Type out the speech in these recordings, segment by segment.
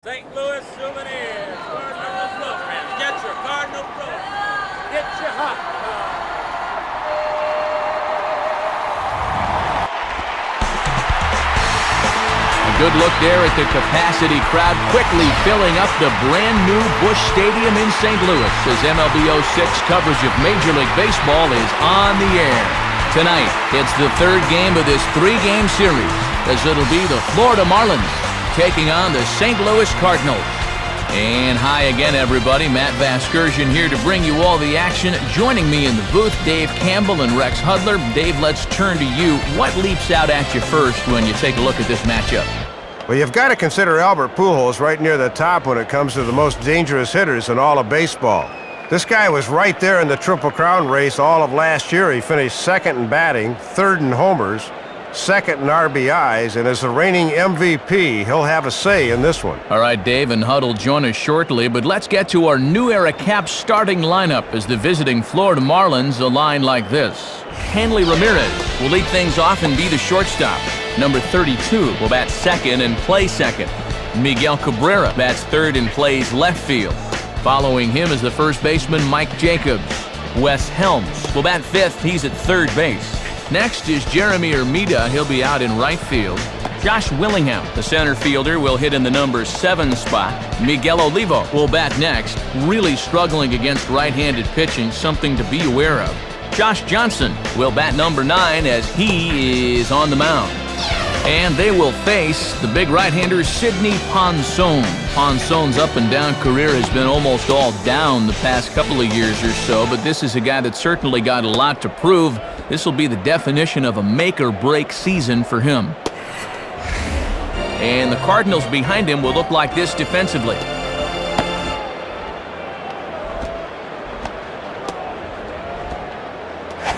St. Louis Souvenirs, Cardinal program. Get your Cardinal program. Get your hot dog. A good look there at the capacity crowd quickly filling up the brand new Busch Stadium in St. Louis as MLB 06 coverage of Major League Baseball is on the air. Tonight, it's the third game of this three-game series as it'll be the Florida Marlins taking on the St. Louis Cardinals. And hi again, everybody. Matt Vasgersian here to bring you all the action. Joining me in the booth, Dave Campbell and Rex Hudler. Dave, let's turn to you. What leaps out at you first when you take a look at this matchup? Well, you've got to consider Albert Pujols right near the top when it comes to the most dangerous hitters in all of baseball. This guy was right there in the Triple Crown race all of last year. He finished second in batting, third in homers, second in RBIs, and as the reigning MVP, he'll have a say in this one. All right, Dave and Hud will join us shortly, but let's get to our new era Caps starting lineup as the visiting Florida Marlins align like this. Hanley Ramirez will lead things off and be the shortstop. Number 32 will bat second and play second. Miguel Cabrera bats third and plays left field. Following him is the first baseman Mike Jacobs. Wes Helms will bat fifth. He's at third base. Next is Jeremy Hermida. He'll be out in right field. Josh Willingham, the center fielder, will hit in the number 7 spot. Miguel Olivo will bat next, really struggling against right-handed pitching, something to be aware of. Josh Johnson will bat number 9 as he is on the mound. And they will face the big right-hander Sidney Ponson. Ponson's up-and-down career has been almost all down the past couple of years or so, but this is a guy that's certainly got a lot to prove. This will be the definition of a make-or-break season for him. And the Cardinals behind him will look like this defensively.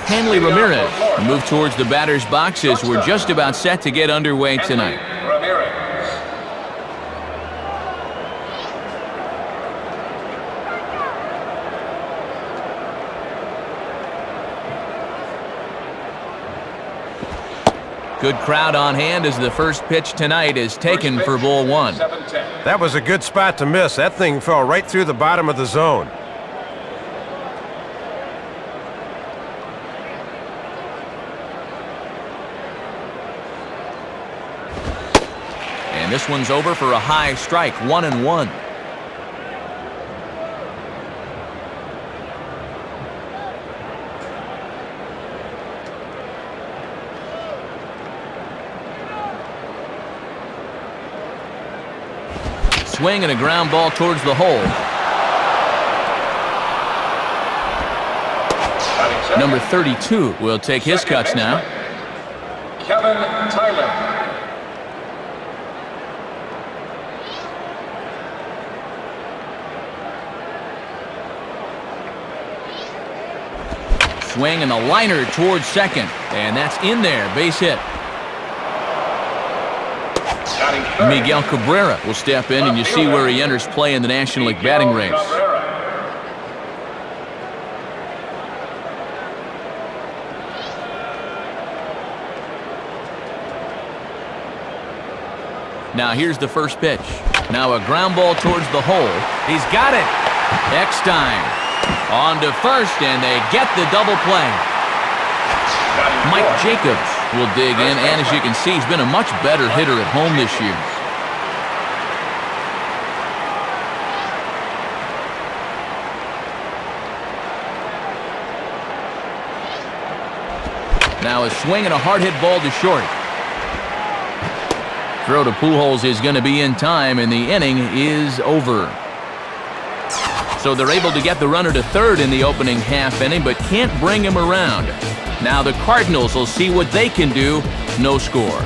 Hanley Ramirez move towards the batter's box as we're just about set to get underway tonight. Good crowd on hand as the first pitch tonight is taken for ball 1. That was a good spot to miss. That thing fell right through the bottom of the zone. And this one's over for a high strike, 1-1. Swing and a ground ball towards the hole. Number 32 will take his cuts now. Kevin Tyler. Swing and a liner towards second, and that's in there, base hit. Miguel Cabrera will step in, and you see where he enters play in the National League batting race. Now here's the first pitch. Now a ground ball towards the hole. He's got it. Eckstein on to first, and they get the double play. Mike Jacobs will dig in, and as you can see, he's been a much better hitter at home this year. Now a swing and a hard hit ball to short. Throw to Pujols is going to be in time, and the inning is over. So they're able to get the runner to third in the opening half inning, but can't bring him around. Now the Cardinals will see what they can do. No score.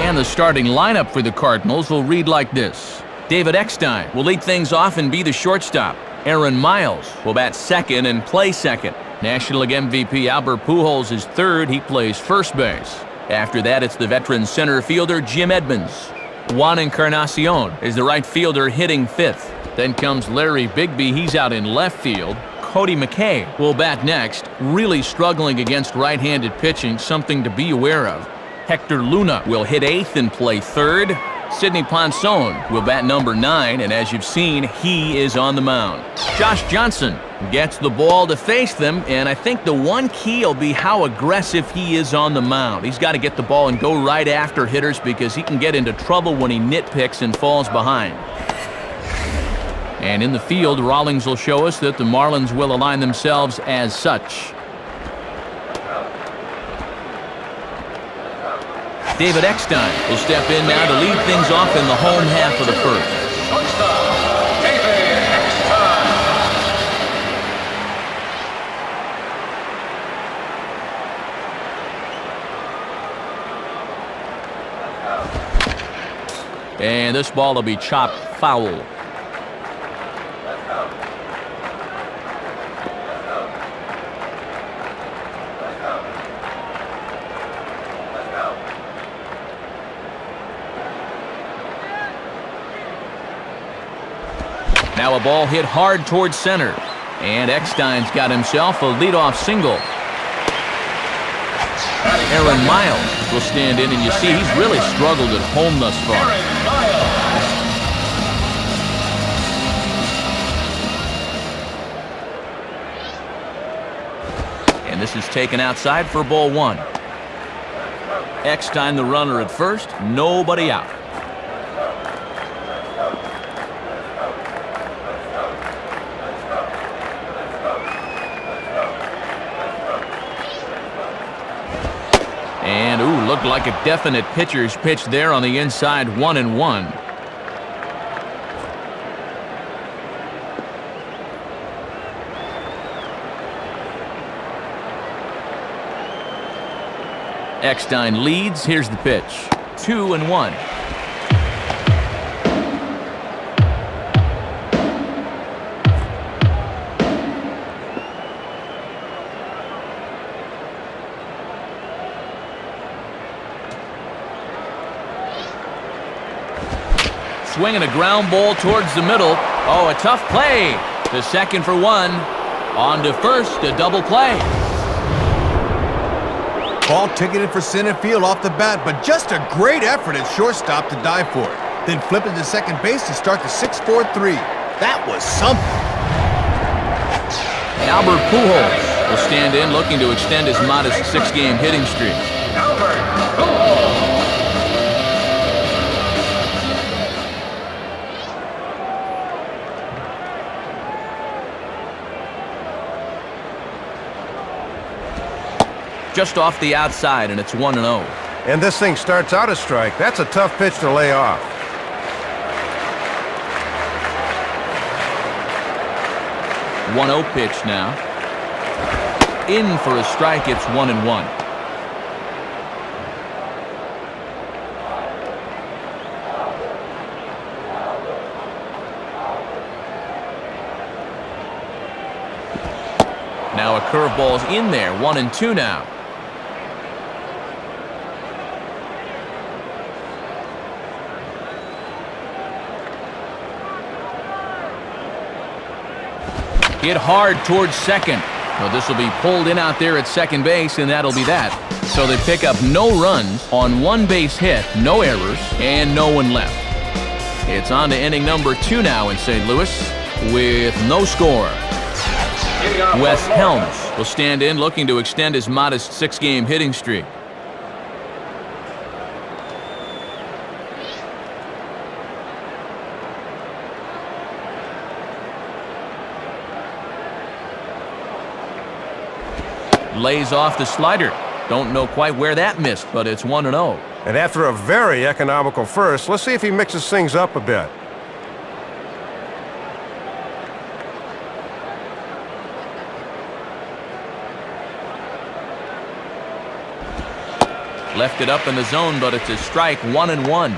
And the starting lineup for the Cardinals will read like this. David Eckstein will lead things off and be the shortstop. Aaron Miles will bat second and play second. National League MVP Albert Pujols is third. He plays first base. After that, it's the veteran center fielder Jim Edmonds. Juan Encarnacion is the right fielder hitting fifth. Then comes Larry Bigby. He's out in left field. Cody McKay will bat next, really struggling against right-handed pitching, something to be aware of. Hector Luna will hit eighth and play third. Sidney Ponson will bat number 9, and as you've seen, he is on the mound. Josh Johnson gets the ball to face them, and I think the one key will be how aggressive he is on the mound. He's got to get the ball and go right after hitters because he can get into trouble when he nitpicks and falls behind. And in the field, Rawlings will show us that the Marlins will align themselves as such. David Eckstein will step in now to lead things off in the home half of the first. Shortstop, David Eckstein. And this ball will be chopped foul. Now a ball hit hard towards center, and Eckstein's got himself a leadoff single. Aaron Miles will stand in, and you see he's really struggled at home thus far. And this is taken outside for ball 1. Eckstein the runner at first, nobody out. And, ooh, looked like a definite pitcher's pitch there on the inside, 1-1. Eckstein leads. Here's the pitch. 2-1. Swinging a ground ball towards the middle. Oh, a tough play. To second for 1. On to first, a double play. Ball ticketed for center field off the bat, but just a great effort at shortstop to dive for it. Then flip it to second base to start the 6-4-3. That was something. Albert Pujols will stand in, looking to extend his modest 6-game hitting streak. Albert Pujols. Just off the outside, and it's 1-0. And this thing starts out a strike. That's a tough pitch to lay off. One 0 pitch now. In for a strike, it's 1-1. Now a curveball's in there, 1-2 now. Hit hard towards second. Well, this will be pulled in out there at second base, and that'll be that. So they pick up no runs on 1 base hit, no errors, and no one left. It's on to inning number 2 now in St. Louis with no score. Wes Helms will stand in, looking to extend his modest 6-game hitting streak. Lays off the slider. Don't know quite where that missed, but it's 1-0. And after a very economical first, let's see if he mixes things up a bit. Left it up in the zone, but it's a strike, 1-1.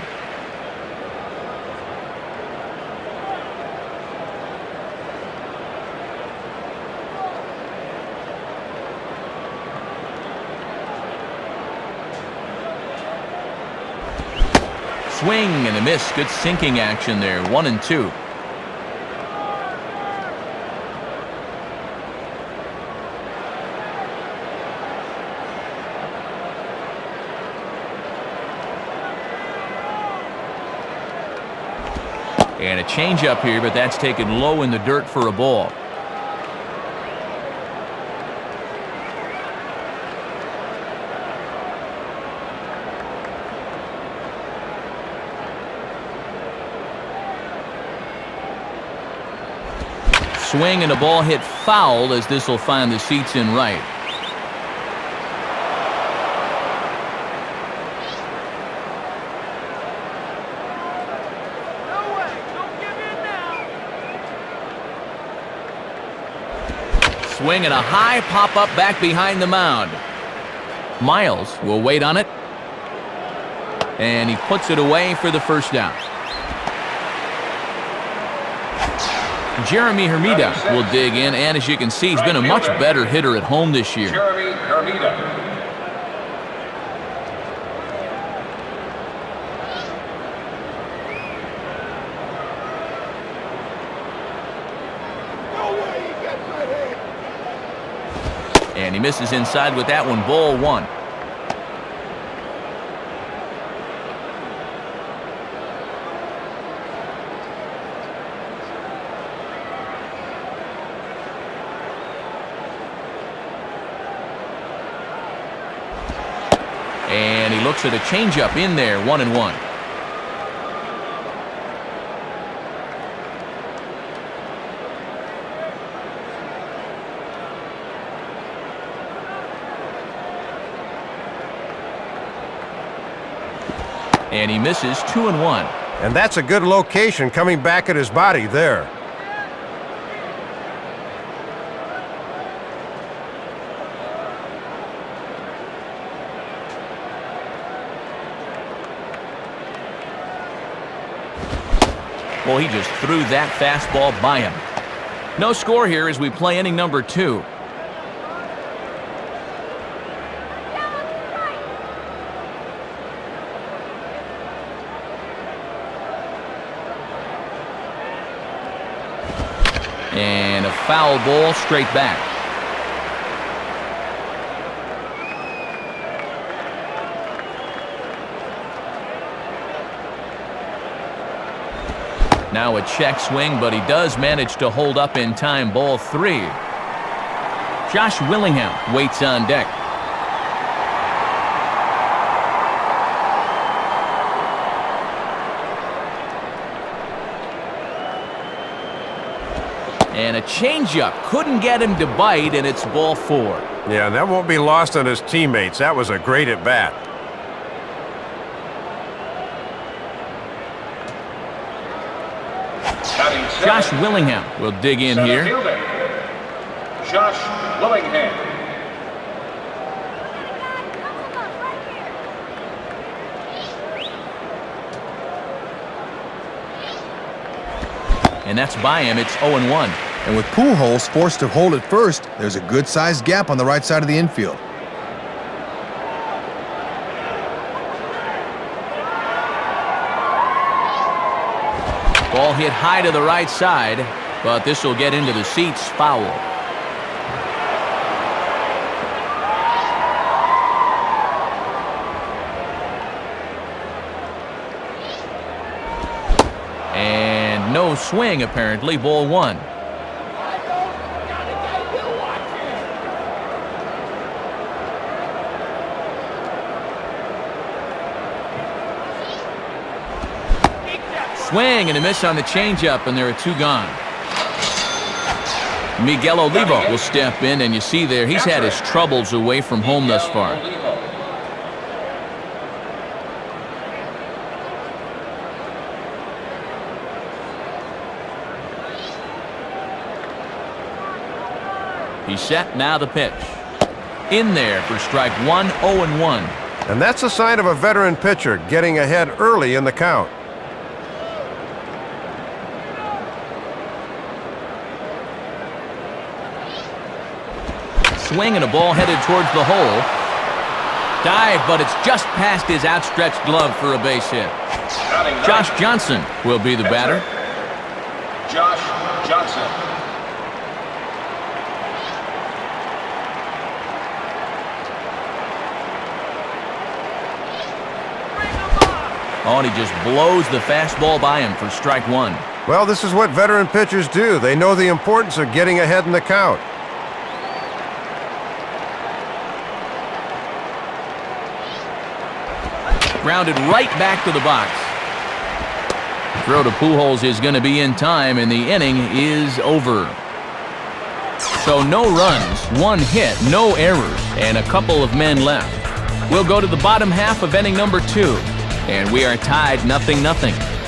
Swing and a miss. Good sinking action there. 1-2. And a changeup here, but that's taken low in the dirt for a ball. Swing and a ball hit foul as this will find the seats in right. Swing and a high pop-up back behind the mound. Miles will wait on it. And he puts it away for the first down. Jeremy Hermida will dig in, and as you can see, he's been a much better hitter at home this year. Jeremy Hermida. And he misses inside with that one, ball one. And he looks at a changeup in there, 1-1. And he misses, 2-1. And that's a good location coming back at his body there. Well, he just threw that fastball by him. No score here as we play inning number 2. And a foul ball straight back. Now a check swing, but he does manage to hold up in time, ball 3. Josh Willingham waits on deck. And a changeup couldn't get him to bite, and it's ball 4. Yeah, and that won't be lost on his teammates. That was a great at-bat. Josh Willingham will dig in here. Josh Willingham. And that's by him. It's 0-1. And with Pujols forced to hold at first, there's a good-sized gap on the right side of the infield. Ball hit high to the right side, but this will get into the seats, foul. And no swing, apparently, ball 1. Swing and a miss on the changeup, and there are 2 gone. Miguel Olivo will step in, and you see there he's had his troubles away from home thus far. He's set, now the pitch. In there for strike 1, 0-1. And that's a sign of a veteran pitcher getting ahead early in the count. Swing and a ball headed towards the hole. Dive, but it's just past his outstretched glove for a base hit. Josh Johnson will be the batter. Josh Johnson. Oh, and he just blows the fastball by him for strike one. Well, this is what veteran pitchers do. They know the importance of getting ahead in the count. Grounded right back to the box. Throw to Pujols is going to be in time, and the inning is over. So no runs, one hit, no errors, and a couple of men left. We'll go to the bottom half of inning number 2, and we are tied 0-0.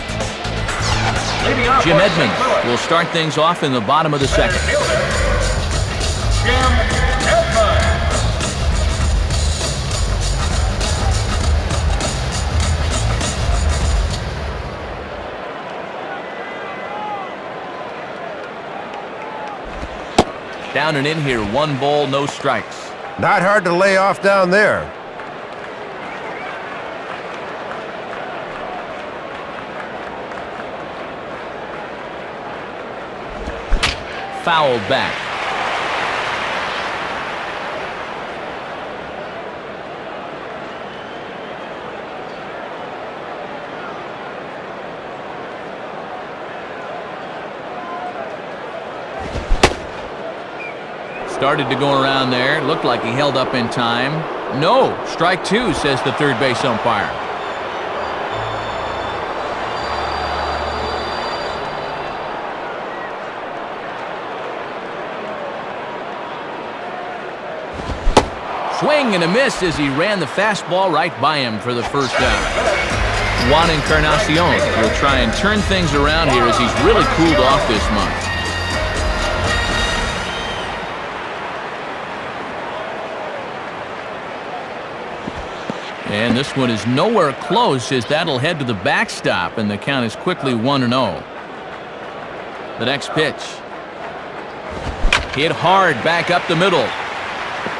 Jim Edmonds will start things off in the bottom of the second. Jim Edmonds. Down and in here, 1 ball, no strikes. Not hard to lay off down there. Fouled back. Started to go around there. Looked like he held up in time. No, strike 2, says the third base umpire. Swing and a miss as he ran the fastball right by him for the first down. Juan Encarnacion will try and turn things around here as he's really cooled off this month. And this one is nowhere close as that'll head to the backstop, and the count is quickly 1-0. The next pitch. Hit hard back up the middle.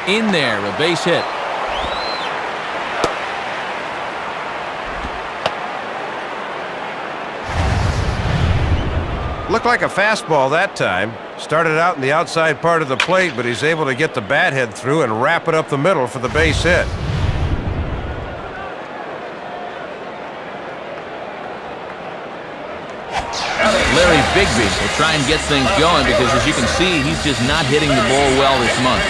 In there, a base hit. Looked like a fastball that time. Started out in the outside part of the plate, but he's able to get the bat head through and wrap it up the middle for the base hit. Larry Bigby will try and get things going because, as you can see, he's just not hitting the ball well this month.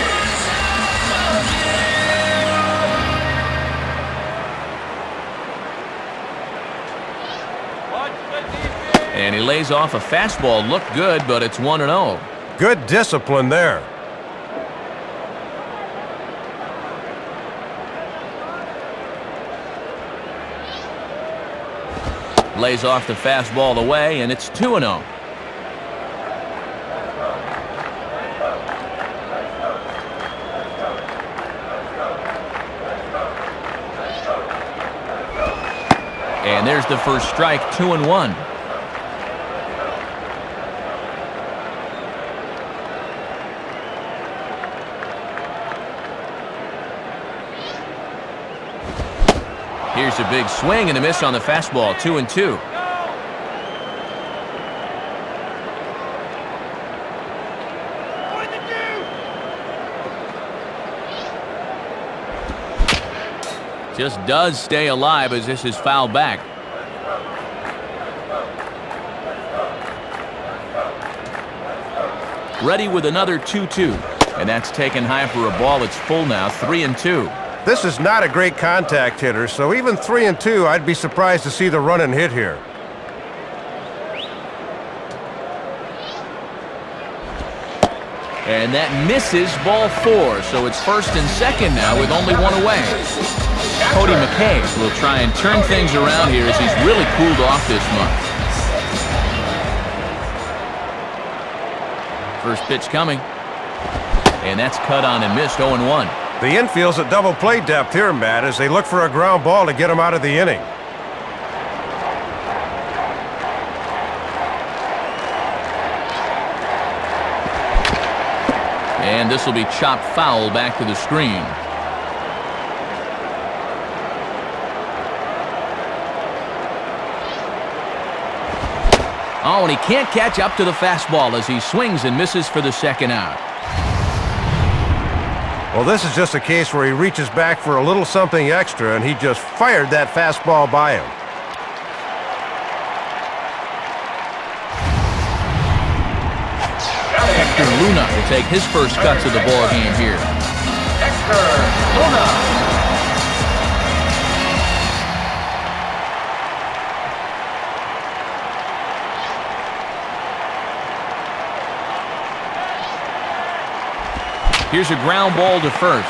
And he lays off a fastball. Looked good, but it's 1-0. Good discipline there. Lays off the fastball away, and it's 2-0. And there's the first strike, 2-1. Here's a big swing and a miss on the fastball, 2-2. Just does stay alive as this is fouled back. Ready with another 2-2. And that's taken high for a ball. It's full now, 3-2. This is not a great contact hitter, so even 3-2, I'd be surprised to see the run and hit here. And that misses, ball 4, so it's first and second now with only one away. Cody McKay will try and turn things around here as he's really cooled off this month. First pitch coming. And that's cut on and missed, 0-1. The infield's at double play depth here, Matt, as they look for a ground ball to get him out of the inning. And this will be chopped foul back to the screen. Oh, and he can't catch up to the fastball as he swings and misses for the second out. Well, this is just a case where he reaches back for a little something extra, and he just fired that fastball by him. Hector Luna will take his first cuts of the ball game here. Hector Luna. Here's a ground ball to first.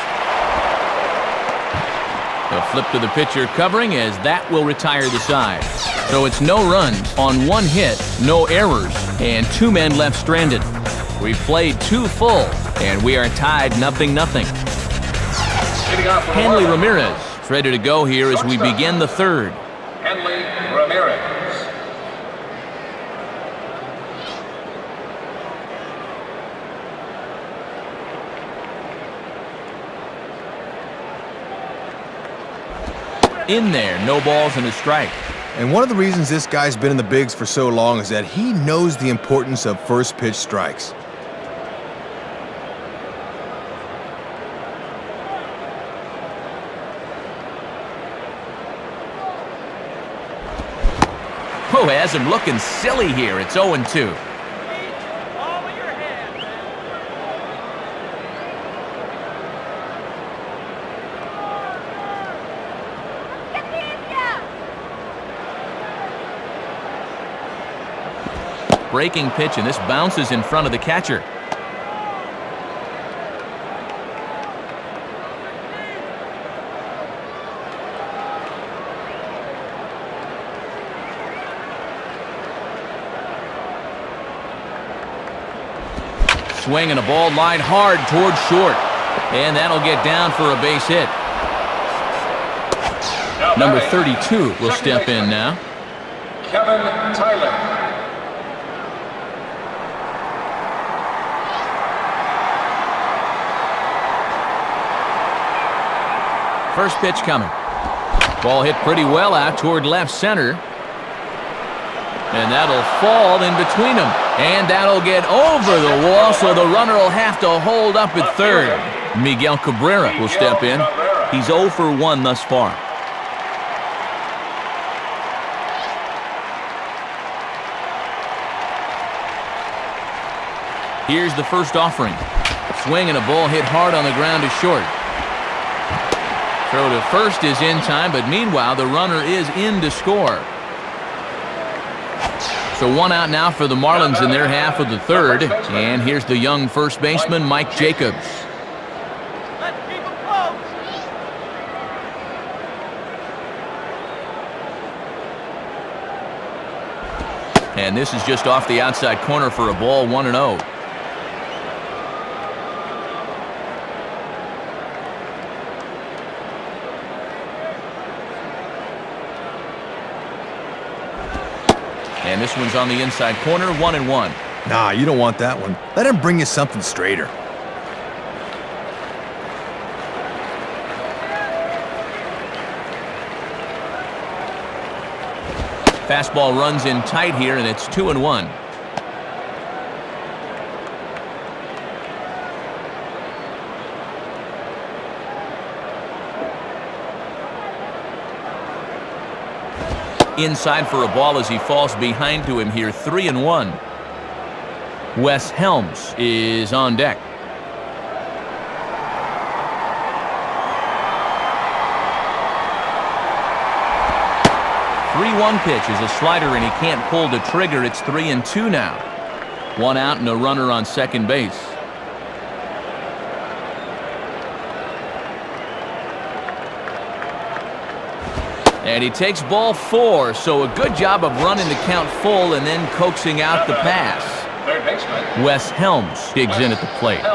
A flip to the pitcher covering as that will retire the side. So it's no runs on one hit, no errors, and 2 men left stranded. We've played 2 full, and we are tied 0-0. Hanley Ramirez is ready to go here as we begin the third. Hanley Ramirez. In there, no balls and a strike. And one of the reasons this guy's been in the bigs for so long is that he knows the importance of first pitch strikes. Oh, has him looking silly here. It's 0-2. Breaking pitch, and this bounces in front of the catcher. Swing and a ball lined hard towards short. And that'll get down for a base hit. Number 32 will step in now. Kevin Tyler. First pitch coming. Ball hit pretty well out toward left center. And that'll fall in between them. And that'll get over the wall, so the runner will have to hold up at third. Miguel Cabrera will step in. He's 0 for 1 thus far. Here's the first offering. Swing and a ball hit hard on the ground to short. Throw to first is in time, but meanwhile the runner is in to score. So 1 out now for the Marlins in their half of the third. And here's the young first baseman, Mike Jacobs. Let's keep them close. And this is just off the outside corner for a ball, 1-0. And this one's on the inside corner, 1-1. Nah, you don't want that one. Let him bring you something straighter. Fastball runs in tight here, and it's 2-1. Inside for a ball as he falls behind to him here, 3-1. Wes Helms is on deck. One pitch is a slider, and he can't pull the trigger. It's 3-2 now. 1 out and a runner on second base. And he takes ball 4, so a good job of running the count full and then coaxing out the pass. Third baseman Wes Helms digs in at the plate.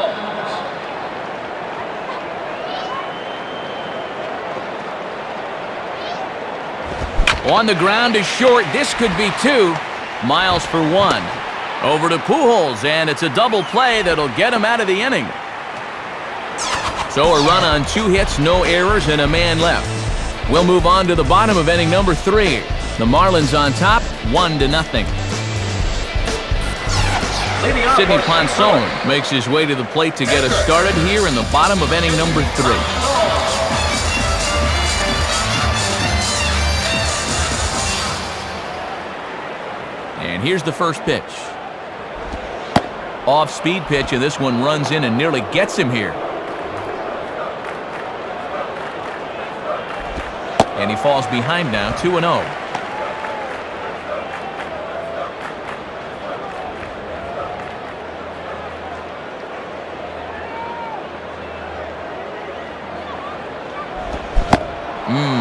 On the ground is short. This could be 2. Miles for 1. Over to Pujols, and it's a double play that'll get him out of the inning. So a run on 2 hits, no errors, and a man left. We'll move on to the bottom of inning number 3. The Marlins on top, 1-0. Sidney Ponson makes his way to the plate to get us started here in the bottom of inning number 3. And here's the first pitch. Off-speed pitch, and this one runs in and nearly gets him here. And he falls behind now, 2-0.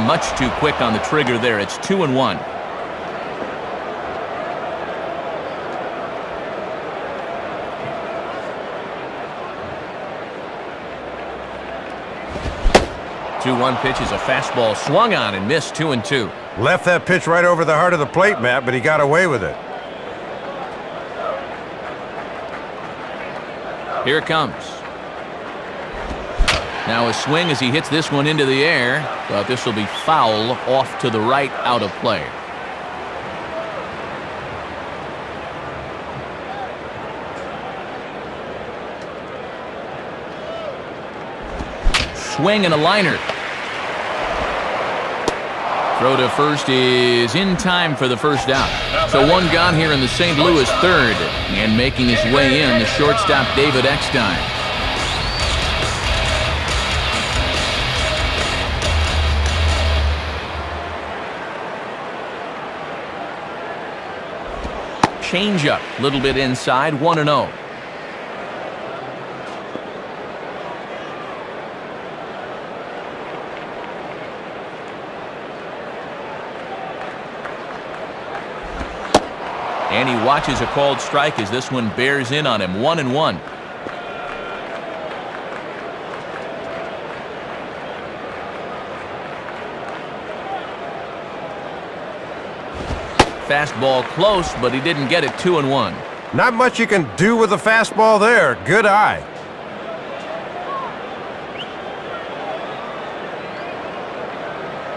Much too quick on the trigger there. It's 2-1. Two-one pitch is a fastball swung on and missed. 2-2. Left that pitch right over the heart of the plate, Matt, but he got away with it. Here it comes. Now a swing as he hits this one into the air, but this will be foul off to the right, out of play. Swing and a liner. Throw to first is in time for the first out. So one gone here in the St. Louis third, and making his way in, the shortstop David Eckstein. Changeup, a little bit inside, 1-0. And he watches a called strike as this one bears in on him, 1-1. Fastball close, but he didn't get it. 2-1. Not much you can do with the fastball there. Good eye.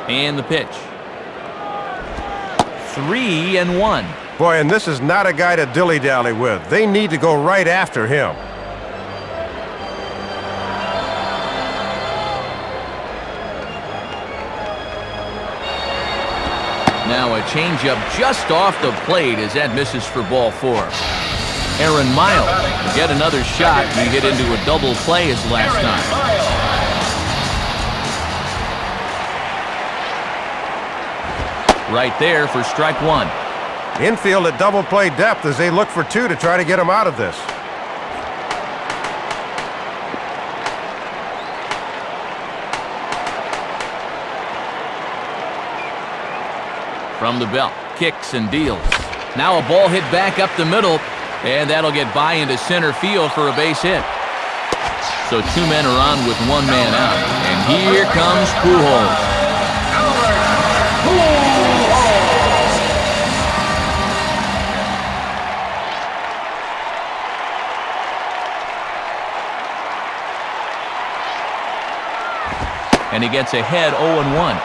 And the pitch. 3-1. Boy, and this is not a guy to dilly-dally with. They need to go right after him. Now a changeup just off the plate as that misses for ball 4. Aaron Miles, yet another shot. He hit into a double play his last time. Right there for strike 1. Infield at double play depth as they look for 2 to try to get him out of this. From the belt, kicks and deals. Now a ball hit back up the middle, and that'll get by into center field for a base hit. So 2 men are on with 1 man out, and here comes Pujols. And he gets ahead 0-1.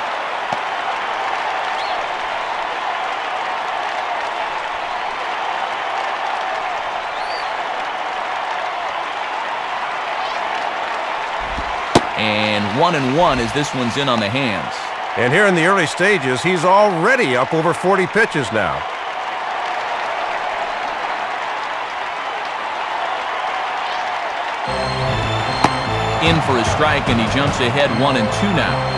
And 1-1 as this one's in on the hands. And here in the early stages, he's already up over 40 pitches now. In for a strike, and he jumps ahead 1-2 now.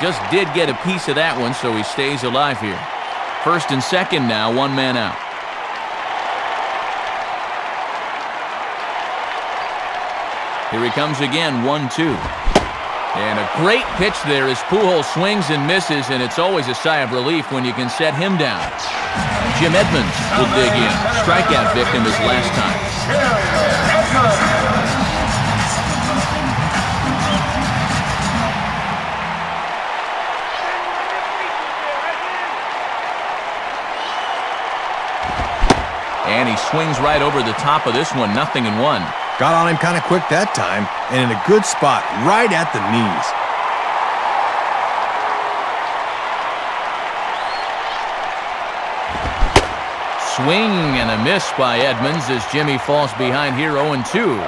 Just did get a piece of that one, so he stays alive here. First and second now, 1 man out. Here he comes again, 1-2. And a great pitch there as Pujols swings and misses, and it's always a sigh of relief when you can set him down. Jim Edmonds will dig in. Strikeout victim his last time. And he swings right over the top of this one, 0-1. Got on him kind of quick that time, and in a good spot, right at the knees. Swing and a miss by Edmonds as Jimmy falls behind here 0-2.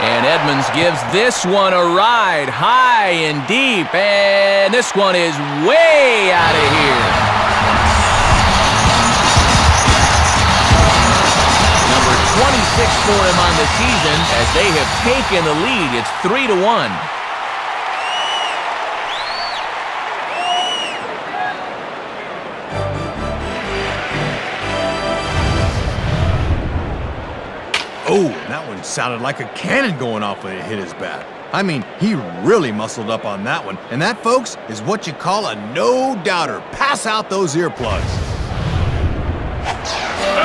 And Edmonds gives this one a ride, high and deep, and this one is way out of here. Number 26 for him on the season as they have taken the lead. It's 3-1. Oh, that one sounded like a cannon going off when it hit his bat. I mean, he really muscled up on that one. And that, folks, is what you call a no-doubter. Pass out those earplugs.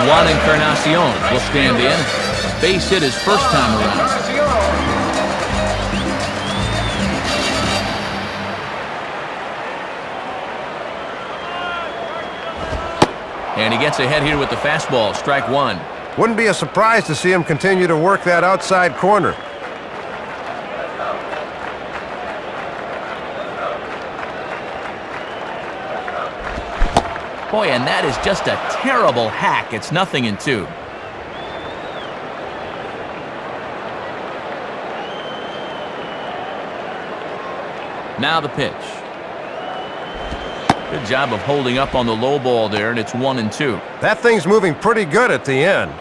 Juan Encarnacion will stand in. Base hit his first time around. And he gets ahead here with the fastball, strike one. Wouldn't be a surprise to see him continue to work that outside corner. Boy, and that is just a terrible hack. It's 0-2. Now the pitch. Good job of holding up on the low ball there, and it's 1-2. That thing's moving pretty good at the end.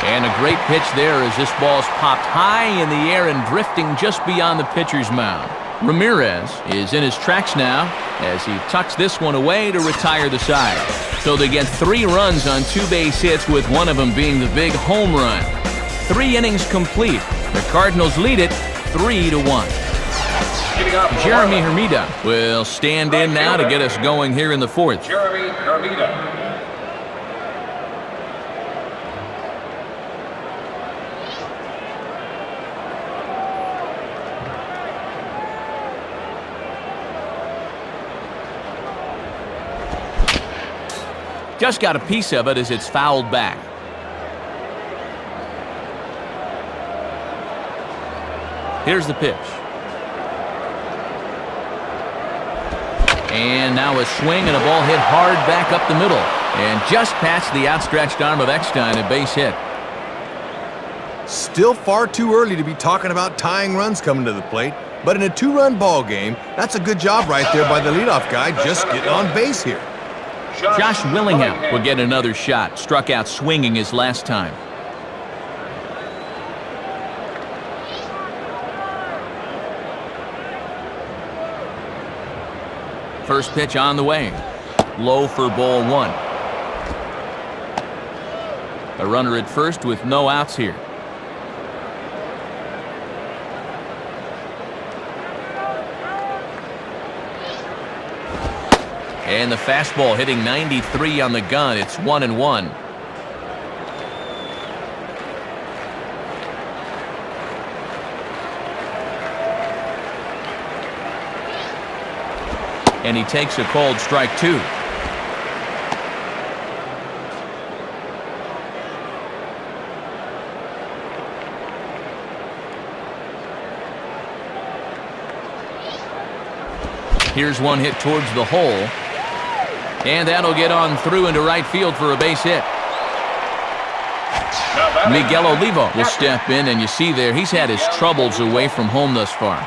And a great pitch there as this ball's popped high in the air and drifting just beyond the pitcher's mound. Ramirez is in his tracks now as he tucks this one away to retire the side. So they get 3 runs on 2 base hits, with one of them being the big home run. 3 innings complete. The Cardinals lead it 3-1. Jeremy Hermida will stand in now to get us going here in the 4th. Jeremy Hermida. Just got a piece of it as it's fouled back. Here's the pitch. And now a swing and a ball hit hard back up the middle. And just past the outstretched arm of Eckstein, a base hit. Still far too early to be talking about tying runs coming to the plate. But in a 2-run ball game, that's a good job right there by the leadoff guy just getting on base here. Josh Willingham will get another shot. Struck out swinging his last time. First pitch on the way. Low for ball 1. A runner at first with no outs here. And the fastball hitting 93 on the gun. It's 1-1. And he takes a called strike 2. Here's one hit towards the hole. And that'll get on through into right field for a base hit. Miguel Oliva will step in, and you see there he's had his troubles away from home thus far.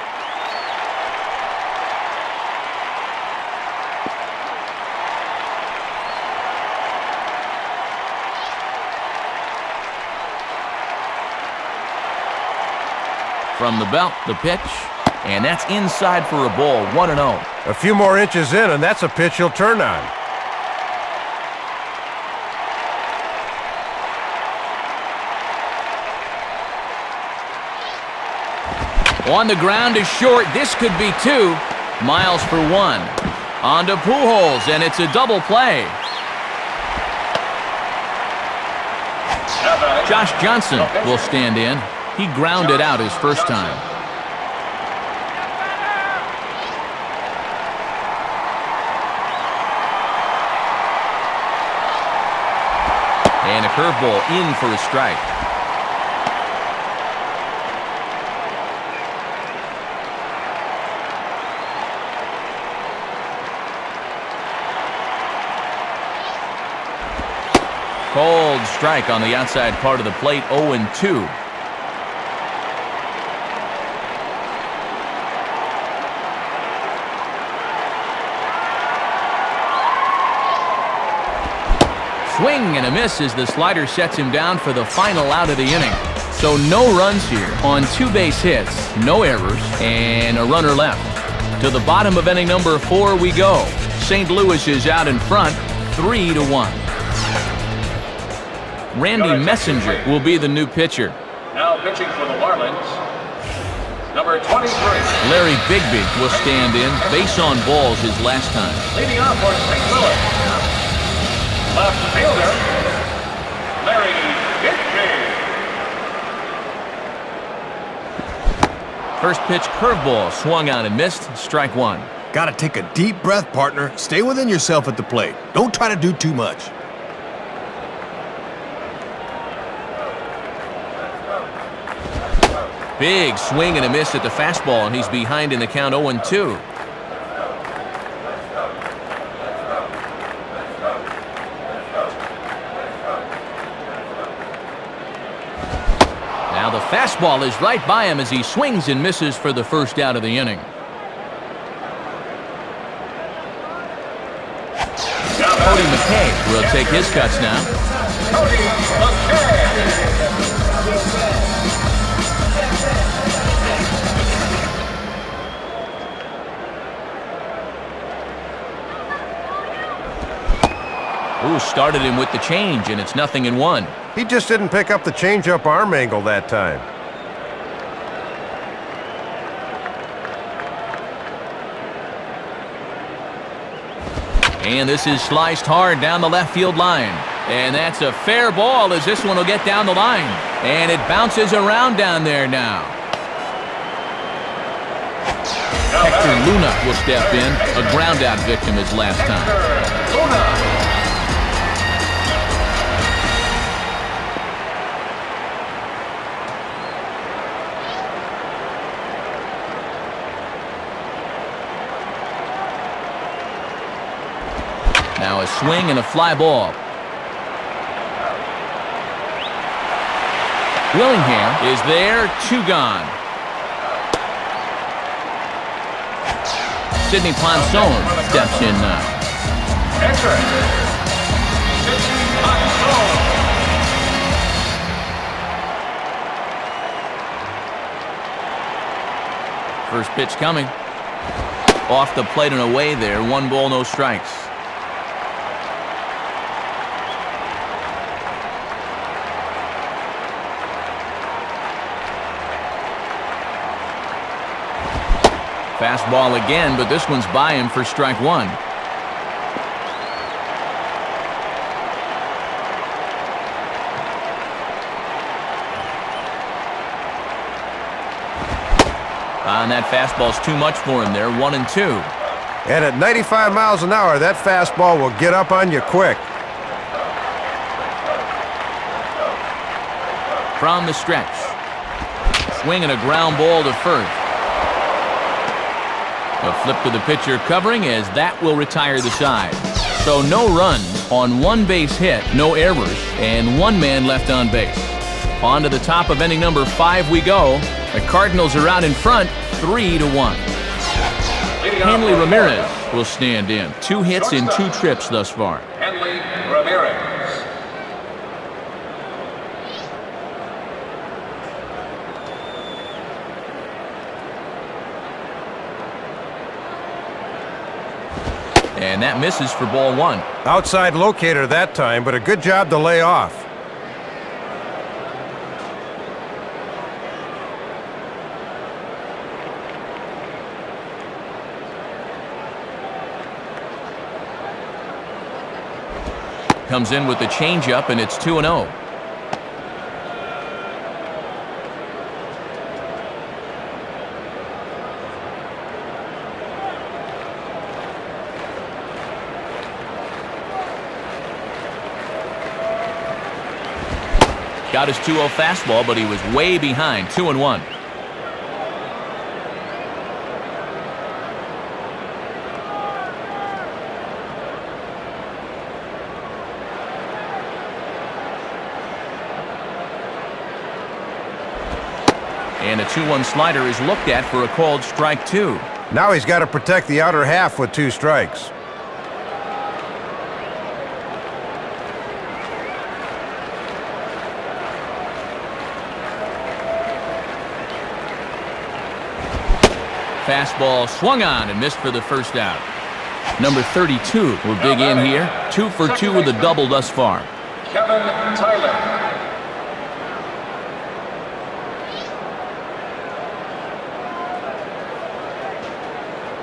From the belt, the pitch, and that's inside for a ball, 1-0. A few more inches in, and that's a pitch he'll turn on. On the ground is short. This could be 2. Miles for 1. On to Pujols, and it's a double play. Josh Johnson will stand in. He grounded out his first time. And a curveball in for a strike. called strike on the outside part of the plate, 0-2. Swing and a miss as the slider sets him down for the final out of the inning. So no runs here on 2 base hits, no errors, and a runner left. To the bottom of inning number 4 we go. St. Louis is out in front, 3-1. Randy Messenger will be the new pitcher. Now pitching for the Marlins, number 23. Larry Bigby will stand in. Base on balls his last time. Leading off for St. Louis, left fielder, Larry Bigby. First pitch curveball swung out and missed. Strike 1. Gotta take a deep breath, partner. Stay within yourself at the plate. Don't try to do too much. Big swing and a miss at the fastball, and he's behind in the count, 0-2. Now the fastball is right by him as he swings and misses for the first out of the inning. Cody McKay will take his cuts now. Cody McKay. Ooh, started him with the change, and it's 0-1. He just didn't pick up the changeup arm angle that time. And this is sliced hard down the left field line. And that's a fair ball as this one will get down the line. And it bounces around down there now. Hector Luna will step in. A ground out victim his last time. Luna. Now a swing and a fly ball. Willingham is there, 2 gone. Sidney Ponson steps in now. Enter. Sidney Ponson. First pitch coming. Off the plate and away there, 1 ball, no strikes. Fastball again, but this one's by him for strike 1. And that fastball's too much for him there, 1-2. And at 95 miles an hour, that fastball will get up on you quick. From the stretch. Swinging a ground ball to first. A flip to the pitcher covering as that will retire the side. So no runs on 1 base hit, no errors, and 1 man left on base. On to the top of inning number 5 we go. The Cardinals are out in front, 3-1. Hanley Ramirez will stand in. 2 hits in 2 trips thus far. Hanley Ramirez. And that misses for ball 1. Outside locator that time, but a good job to lay off. Comes in with the changeup, and it's 2-0. Got his 2-0 fastball, but he was way behind, 2-1. And a 2-1 slider is looked at for a called strike 2. Now he's got to protect the outer half with 2 strikes. Fastball swung on and missed for the first out. Number 32 will dig in here. 2 for 2 with a double thus far. Kevin Tyler.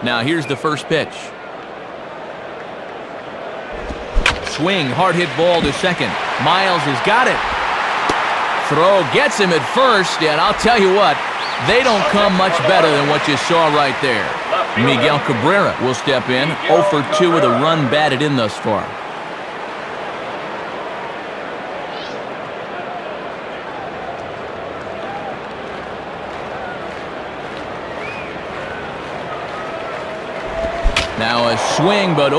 Now here's the first pitch. Swing, hard hit ball to second. Miles has got it. Throw gets him at first, and I'll tell you what, they don't come much better than what you saw right there. Miguel Cabrera will step in, 0 for 2 with a run batted in thus far. Now a swing, but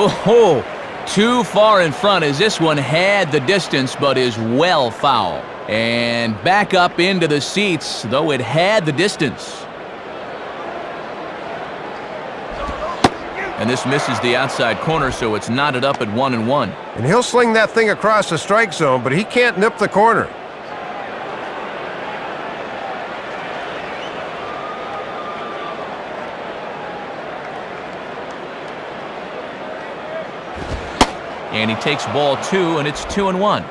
too far in front as this one had the distance but is well foul. And back up into the seats, though it had the distance. And this misses the outside corner, so it's knotted up at 1-1. And he'll sling that thing across the strike zone, but he can't nip the corner. And he takes ball 2, and it's 2-1.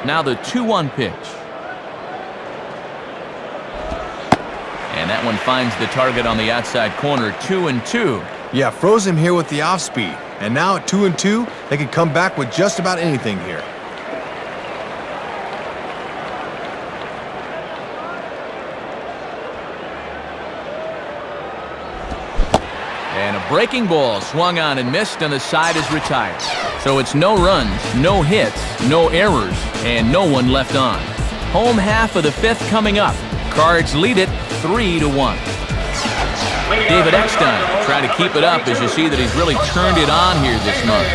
Now the 2-1 pitch. And that one finds the target on the outside corner, 2-2. Yeah, froze him here with the off-speed. And now at 2-2, they can come back with just about anything here. And a breaking ball swung on and missed, and the side is retired. So it's no runs, no hits, no errors, and no one left on. Home half of the 5th coming up. Cards lead it 3-1. David Eckstein trying to keep it up as you see that he's really turned it on here this month.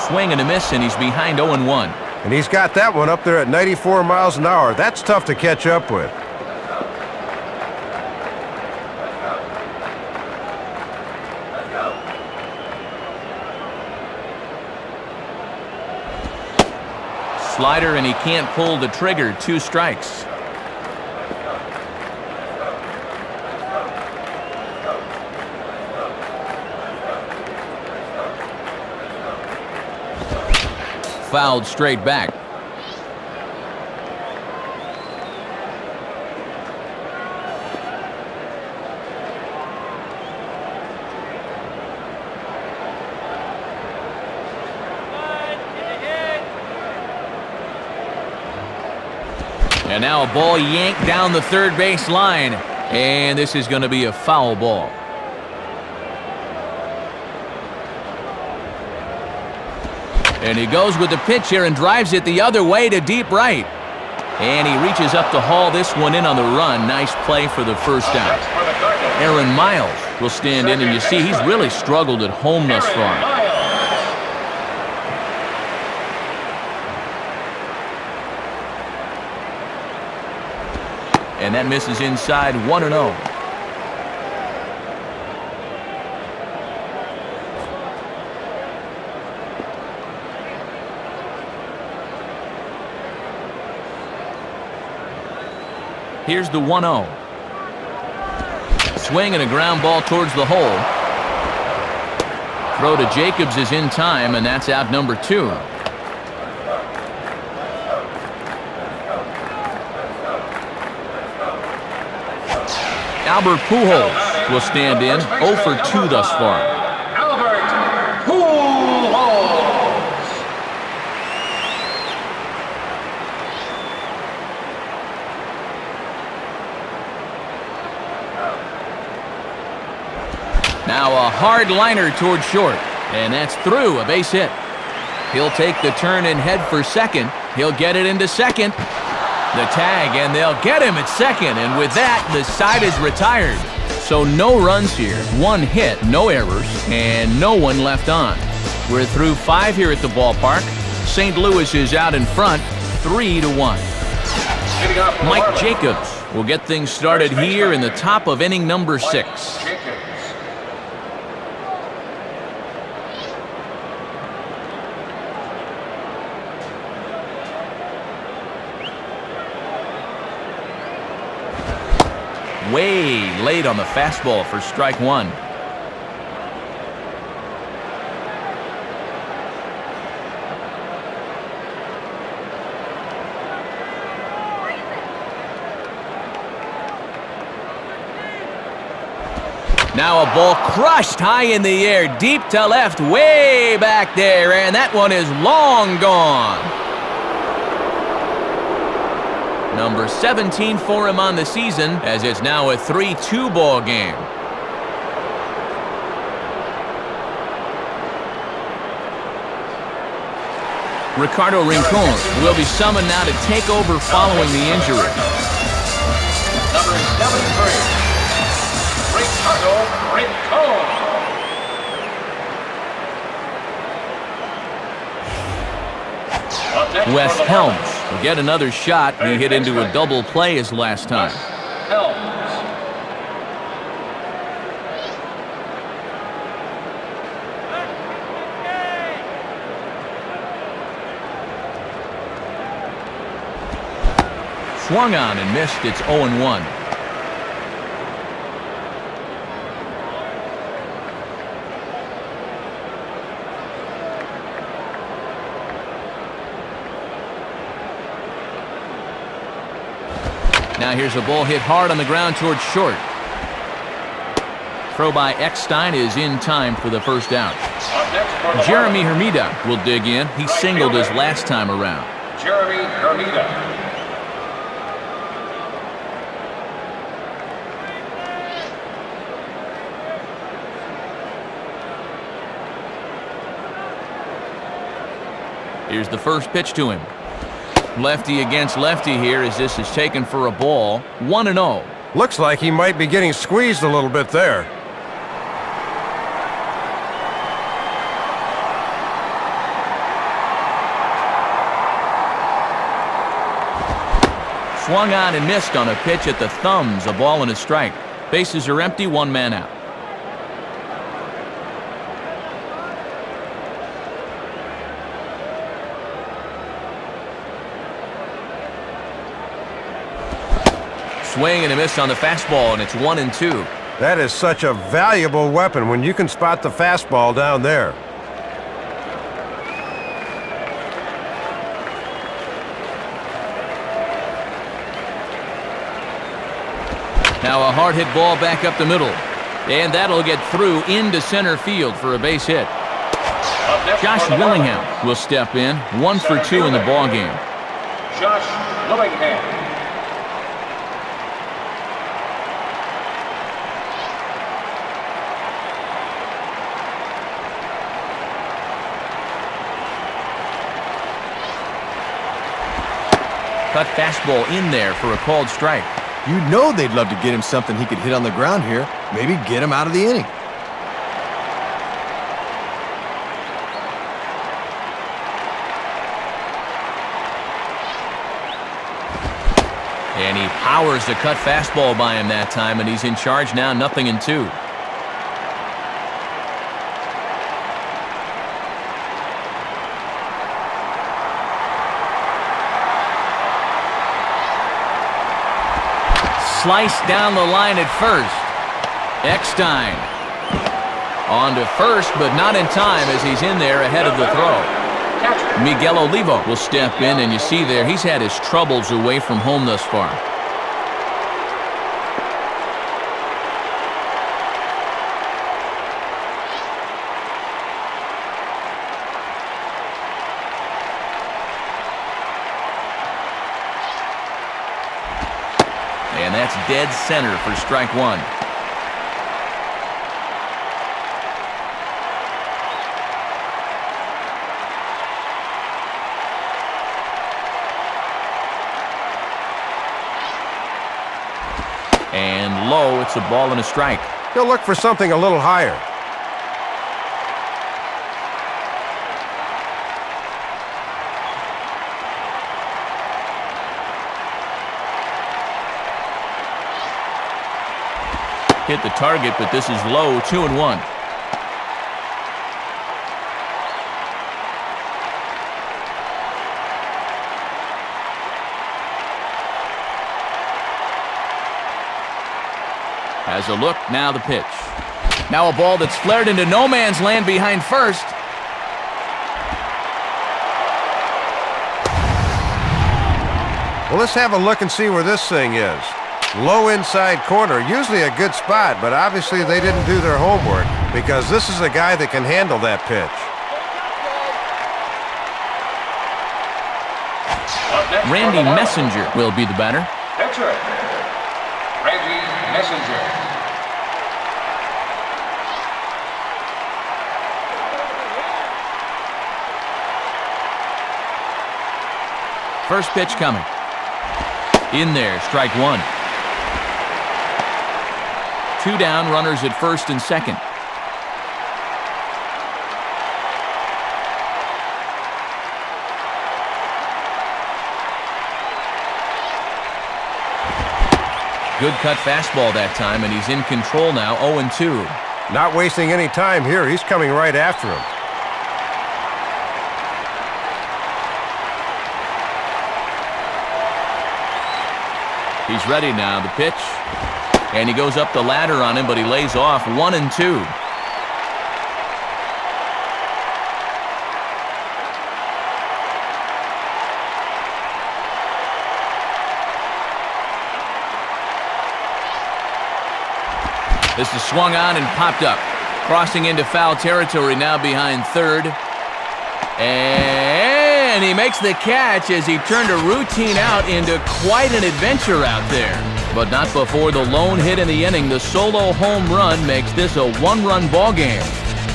Swing and a miss, and he's behind 0-1. And he's got that one up there at 94 miles an hour. That's tough to catch up with. Slider, and he can't pull the trigger. 2 strikes. Fouled straight back. And now a ball yanked down the third base line. And this is going to be a foul ball. And he goes with the pitch here and drives it the other way to deep right. And he reaches up to haul this one in on the run. Nice play for the first out. Aaron Miles will stand in, and you see he's really struggled at home thus far. And that misses inside, 1-0. Here's the 1-0. Swing and a ground ball towards the hole. Throw to Jacobs is in time, and that's out number 2. Albert Pujols will stand in, 0 for 2 thus far. Albert Pujols. Now a hard liner toward short, and that's through, a base hit. He'll take the turn and head for second. He'll get it into second. The tag, and they'll get him at second. And with that, the side is retired. So no runs here, 1 hit, no errors, and no one left on. We're through 5 here at the ballpark. St. Louis is out in front, 3-1. Mike Jacobs will get things started here in the top of inning number 6. Way late on the fastball for strike 1. Now a ball crushed high in the air, deep to left, way back there, and that one is long gone. Number 17 for him on the season, as it's now a 3-2 ball game. Ricardo Rincon will be summoned now to take over following the injury. Number 73, Ricardo Rincon. Wes Helms will get another shot. He hit into a double play his last time. Helms. Swung on and missed. It's 0-1. Now here's a ball hit hard on the ground towards short. Throw by Eckstein is in time for the first out. Jeremy Hermida will dig in. He singled his last time around. Jeremy Hermida. Here's the first pitch to him. Lefty against lefty here as this is taken for a ball. 1-0. Looks like he might be getting squeezed a little bit there. Swung on and missed on a pitch at the thumbs. A ball and a strike. Bases are empty, 1 man out. Swing and a miss on the fastball, and it's 1-2. That is such a valuable weapon when you can spot the fastball down there. Now a hard hit ball back up the middle. And that'll get through into center field for a base hit. Josh Willingham will step in. 1 for 2 in the ball game. Josh Willingham. Cut fastball in there for a called strike. You know they'd love to get him something he could hit on the ground here. Maybe get him out of the inning. And he powers the cut fastball by him that time, and he's in charge now, 0-2. Sliced down the line at first. Eckstein on to first, but not in time as he's in there ahead of the throw. Miguel Olivo will step in, and you see there he's had his troubles away from home thus far. And that's dead center for strike 1. And low, it's a ball and a strike. He'll look for something a little higher. Hit the target, but this is low, 2-1. Has a look, now the pitch. Now a ball that's flared into no man's land behind first. Well, let's have a look and see where this thing is. Low inside corner, usually a good spot, but obviously they didn't do their homework because this is a guy that can handle that pitch. Randy Messenger will be the batter. Pitcher, Randy Messenger. First pitch coming. In there, strike one. 2 down, runners at first and second. Good cut fastball that time, and he's in control now, 0-2. Not wasting any time here. He's coming right after him. He's ready now, the pitch. And he goes up the ladder on him, but he lays off 1-2. This is swung on and popped up. Crossing into foul territory now behind third. And he makes the catch as he turned a routine out into quite an adventure out there. But not before the lone hit in the inning. The solo home run makes this a one-run ball game.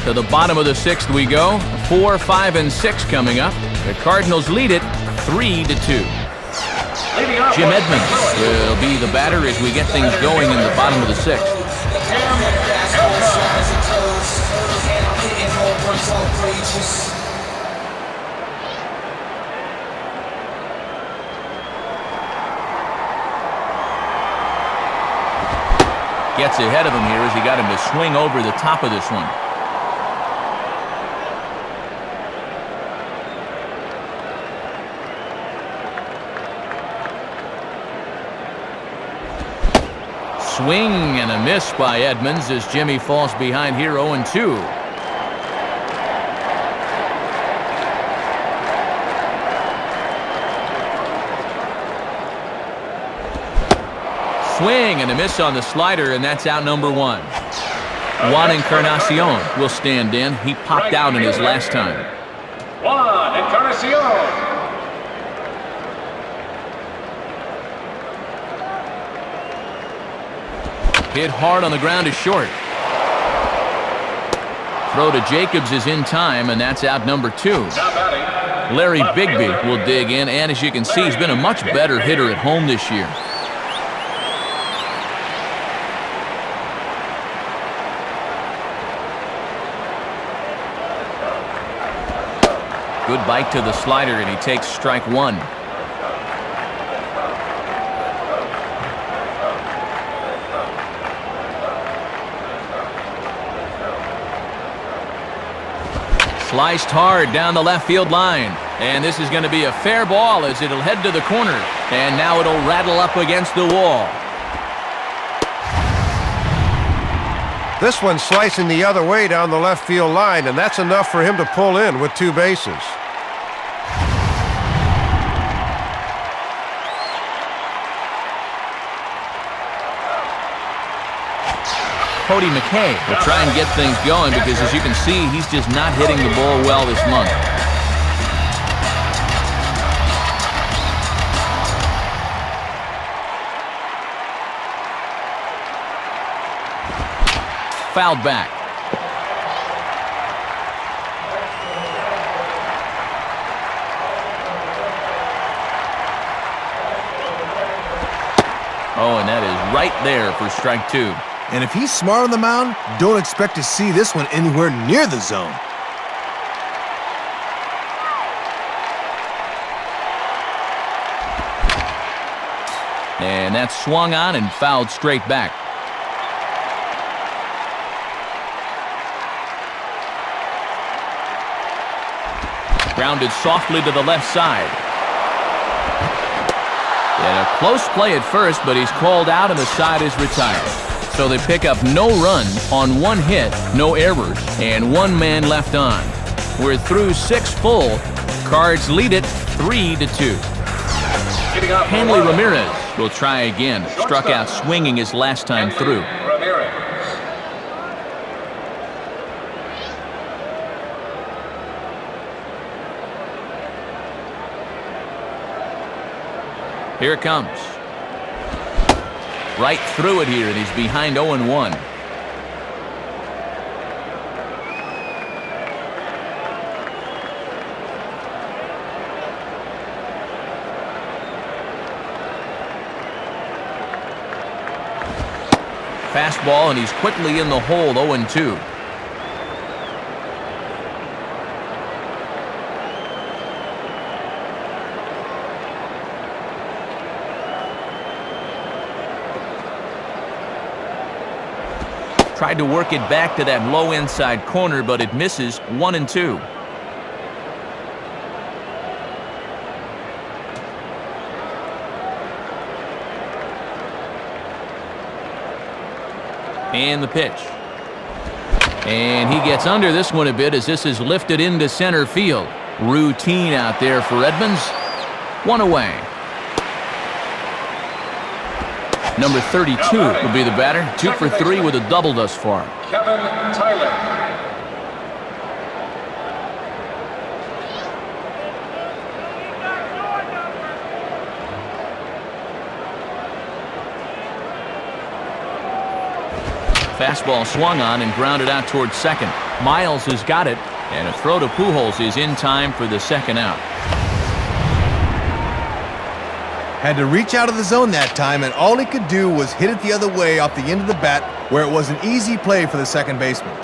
To the bottom of the sixth we go. 4, 5, and 6 coming up. The Cardinals lead it 3-2. Jim Edmonds will be the batter as we get things going in the bottom of the sixth. Gets ahead of him here as he got him to swing over the top of this one. Swing and a miss by Edmonds as Jimmy falls behind here 0-2. Swing and a miss on the slider, and that's out number 1. Juan Encarnacion will stand in. He popped out in his last time. Juan Encarnacion. Hit hard on the ground is short. Throw to Jacobs is in time, and that's out number 2. Larry Bigby will dig in, and as you can see, he's been a much better hitter at home this year. Good bite to the slider, and he takes strike 1. Sliced hard down the left field line. And this is going to be a fair ball as it'll head to the corner. And now it'll rattle up against the wall. This one's slicing the other way down the left field line, and that's enough for him to pull in with 2 bases. Cody McKay will try and get things going because, as you can see, he's just not hitting the ball well this month. Fouled back. Oh, and that is right there for strike 2. And if he's smart on the mound, don't expect to see this one anywhere near the zone. And that's swung on and fouled straight back. Grounded softly to the left side. And a close play at first, but he's called out and the side is retired. So they pick up no runs on 1 hit, no errors, and 1 man left on. We're through 6 full. Cards lead it 3-2. Hanley Ramirez will try again. Struck out swinging his last time through. Here it comes. Right through it here, and he's behind 0-1. Fastball, and he's quickly in the hole, 0-2. Tried to work it back to that low inside corner, but it misses. 1-2. And the pitch. And he gets under this one a bit as this is lifted into center field. Routine out there for Edmonds. 1 away. Number 32 will be the batter. 2 for 3 with a double thus far. Kevin Tyler. Fastball swung on and grounded out towards second. Miles has got it, and a throw to Pujols is in time for the second out. Had to reach out of the zone that time, and all he could do was hit it the other way off the end of the bat, where it was an easy play for the second baseman.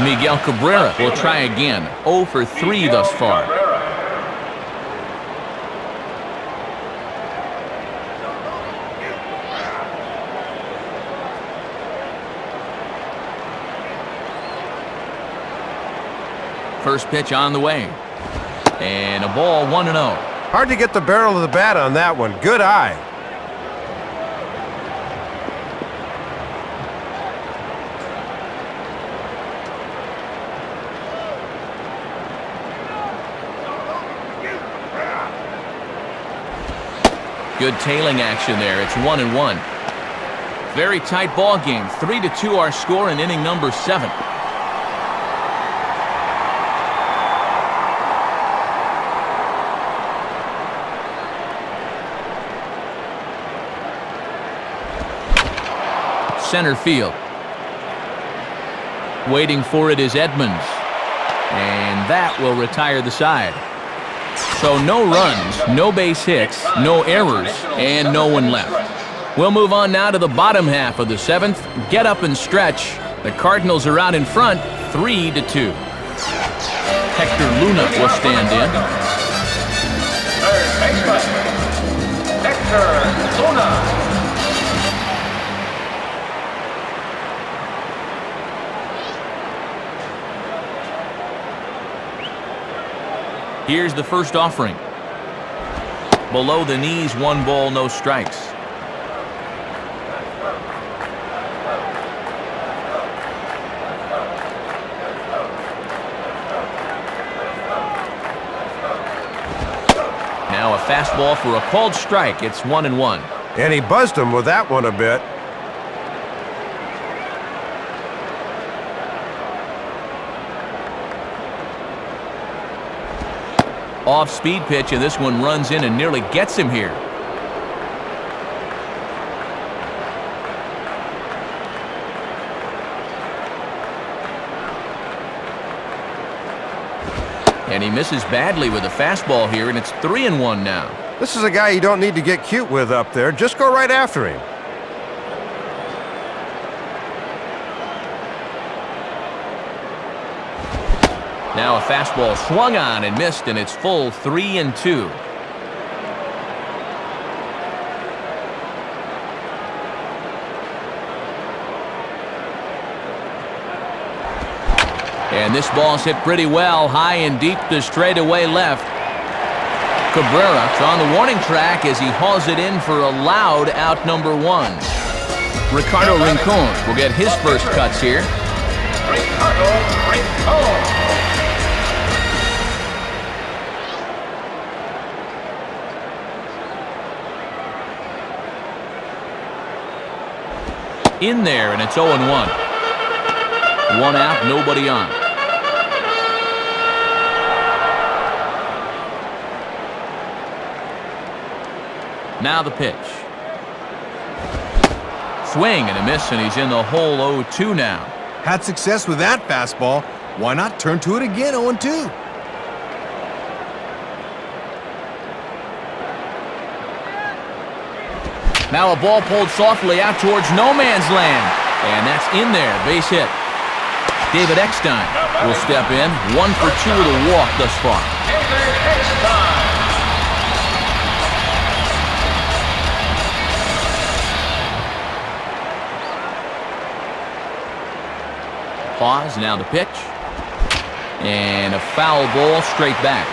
Miguel Cabrera will try again. 0 for 3 thus far. First pitch on the way. And a ball, 1-0. Hard to get the barrel of the bat on that one. Good eye. Good tailing action there. It's 1-1. Very tight ball game. 3-2 our score in inning number 7. Center field. Waiting for it is Edmonds. And that will retire the side. So no runs, no base hits, no errors, and no one left. We'll move on now to the bottom half of the 7th. Get up and stretch. The Cardinals are out in front, 3-2. Hector Luna will stand in. Third baseman, Hector Luna. Here's the first offering. Below the knees, 1 ball, no strikes. Now a fastball for a called strike. It's 1-1. And he buzzed him with that one a bit. Off-speed pitch, and this one runs in and nearly gets him here. And he misses badly with a fastball here, and it's 3-1 now. This is a guy you don't need to get cute with up there. Just go right after him. Now a fastball swung on and missed, and it's full 3-2. And this ball's hit pretty well, high and deep to straightaway left. Cabrera's on the warning track as he hauls it in for a loud out number 1. Ricardo Rincon will get his first cuts here. Ricardo Rincon. In there, and it's 0-1. 1 out, nobody on. Now the pitch. Swing and a miss, and he's in the hole 0-2 now. Had success with that fastball. Why not turn to it again 0-2? Now a ball pulled softly out towards no man's land. And that's in there, base hit. David Eckstein will step in. 1 for 2 with a walk thus far. David Eckstein. Pause, now the pitch. And a foul ball straight back.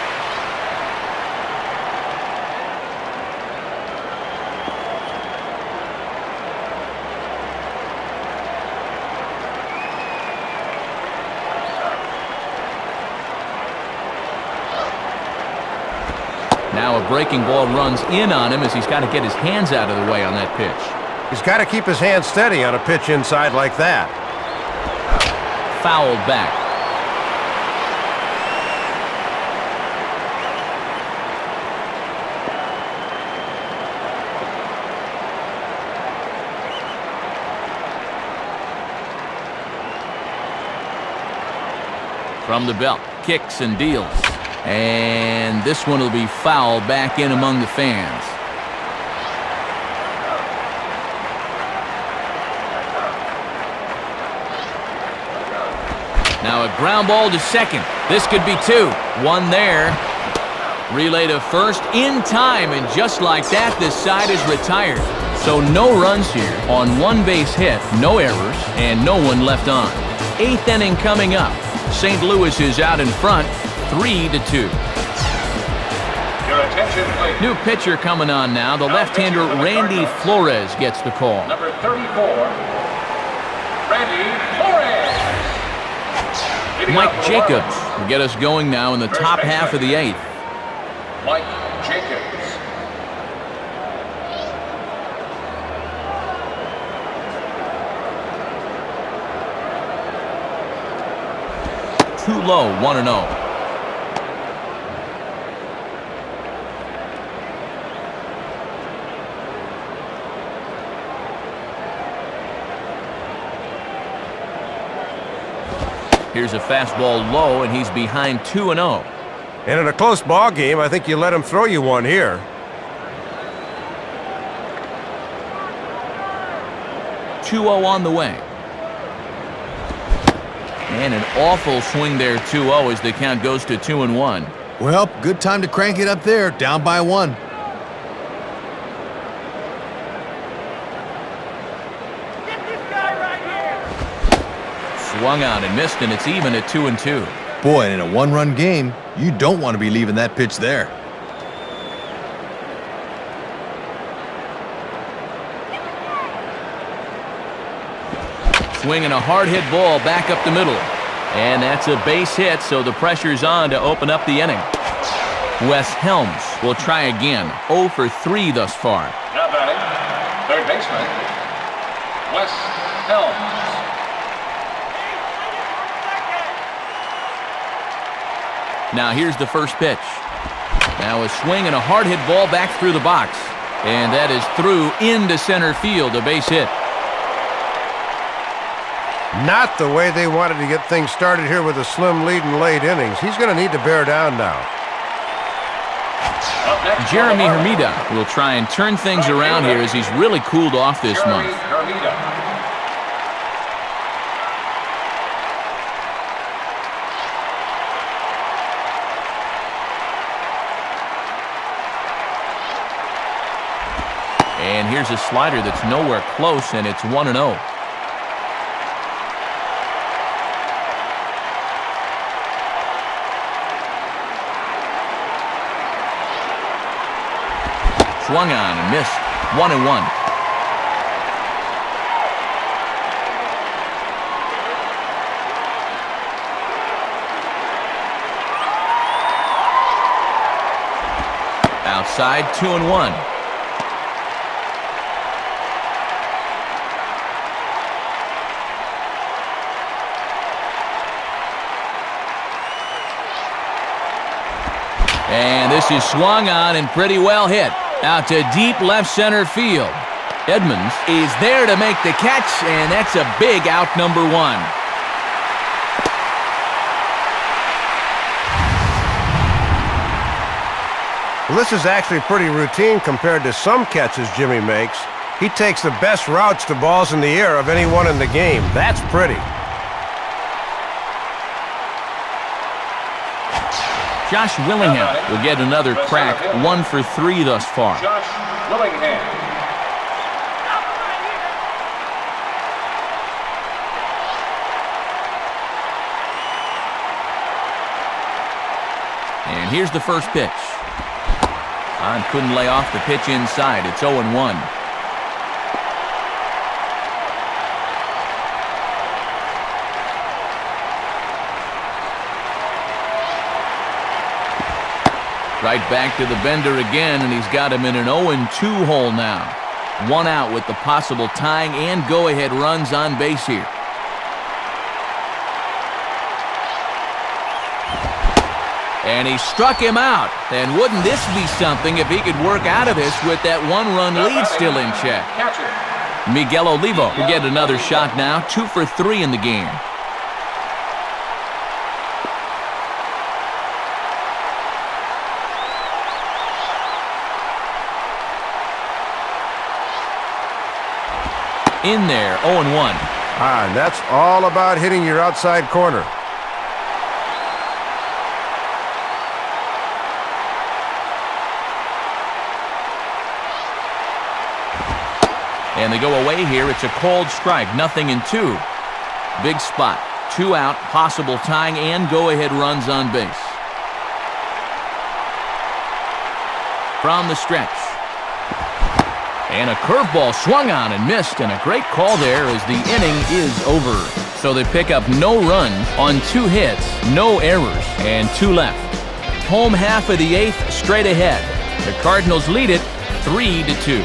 Now a breaking ball runs in on him as he's got to get his hands out of the way on that pitch. He's got to keep his hands steady on a pitch inside like that. Fouled back. From the belt, kicks and deals. And this one will be fouled back in among the fans. Now a ground ball to second. This could be 2. 1 there. Relay to first in time, and just like that, this side is retired. So no runs here on 1 base hit, no errors, and no one left on. 8th inning coming up. St. Louis is out in front, 3-2. Your attention, please. New pitcher coming on now. The left-hander Randy Flores gets the call. Number 34, Randy Flores. Mike Jacobs will get us going now in the top half of the 8th. Mike Jacobs. Too low, 1-0. Here's a fastball low, and he's behind 2-0. And in a close ball game, I think you let him throw you one here. On the way. And an awful swing there, 2-0, as the count goes to 2-1. Well, good time to crank it up there, down by 1. Swung on and missed, and it's even at 2-2. Boy, in a 1-run game, you don't want to be leaving that pitch there. Swinging a hard-hit ball back up the middle. And that's a base hit, so the pressure's on to open up the inning. Wes Helms will try again. 0 for 3 thus far. Now batting, third baseman, Wes Helms. Now here's the first pitch. Now a swing and a hard-hit ball back through the box. And that is through into center field, a base hit. Not the way they wanted to get things started here with a slim lead in late innings. He's going to need to bear down now. Jeremy Hermida will try and turn things around here as he's really cooled off this month. And here's a slider that's nowhere close, and it's 1-0. Swung on and missed. 1-1. Outside, 2-1. And this is swung on and pretty well hit. Out to deep left center field. Edmonds is there to make the catch, and that's a big out, number 1. Well, this is actually pretty routine compared to some catches Jimmy makes. He takes the best routes to balls in the air of anyone in the game. That's pretty. Josh Willingham will get another crack, 1 for 3 thus far. Josh Willingham. And here's the first pitch. Hahn couldn't lay off the pitch inside. It's 0-1. Right back to the bender again, and he's got him in an 0-2 hole now. 1 out with the possible tying and go-ahead runs on base here. And he struck him out. And wouldn't this be something if he could work out of this with that 1-run lead still in check? Miguel Olivo will get another shot now, 2 for 3 in the game. In there, 0-1. And that's all about hitting your outside corner. And they go away here. It's a cold strike, 0-2. Big spot, 2 out, possible tying and go-ahead runs on base. From the stretch. And a curveball swung on and missed, and a great call there as the inning is over. So they pick up no runs on 2 hits, no errors, and 2 left. Home half of the 8th, straight ahead. The Cardinals lead it 3-2.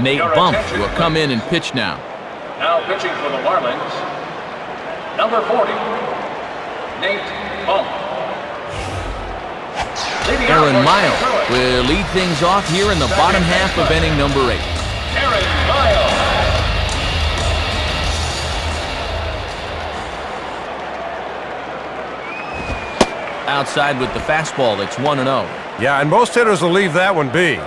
Nate Bump will come in and pitch now. Now pitching for the Marlins, number 40, Nate Bump. Aaron Miles will lead things off here in the bottom half of inning number 8. Aaron Miles. Outside with the fastball, it's 1-0. Yeah, and most hitters will leave that one be.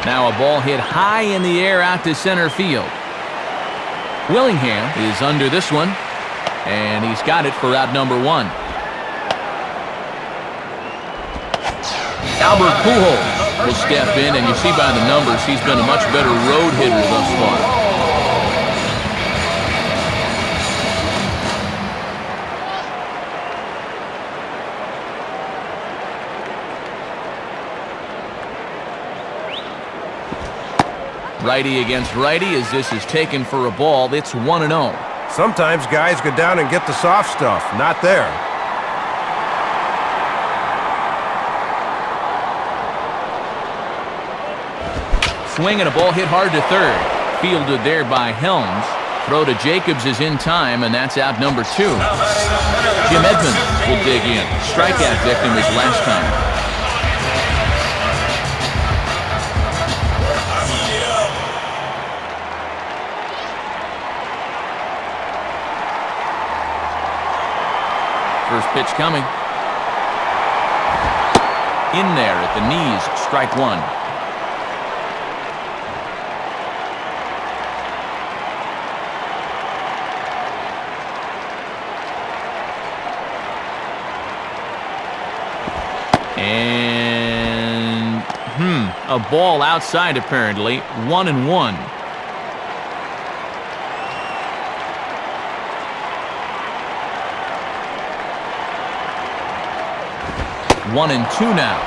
Now a ball hit high in the air out to center field. Willingham is under this one, and he's got it for out number 1. Albert Pujols will step in, and you see by the numbers he's been a much better road hitter thus far. Righty against righty as this is taken for a ball. It's 1-0. Sometimes guys go down and get the soft stuff. Not there. Swing and a ball hit hard to third. Fielded there by Helms. Throw to Jacobs is in time, and that's out number 2. Jim Edmonds will dig in. Strikeout victim his last time. First pitch coming. In there at the knees, strike 1. And a ball outside apparently. 1-1. 1-2 now.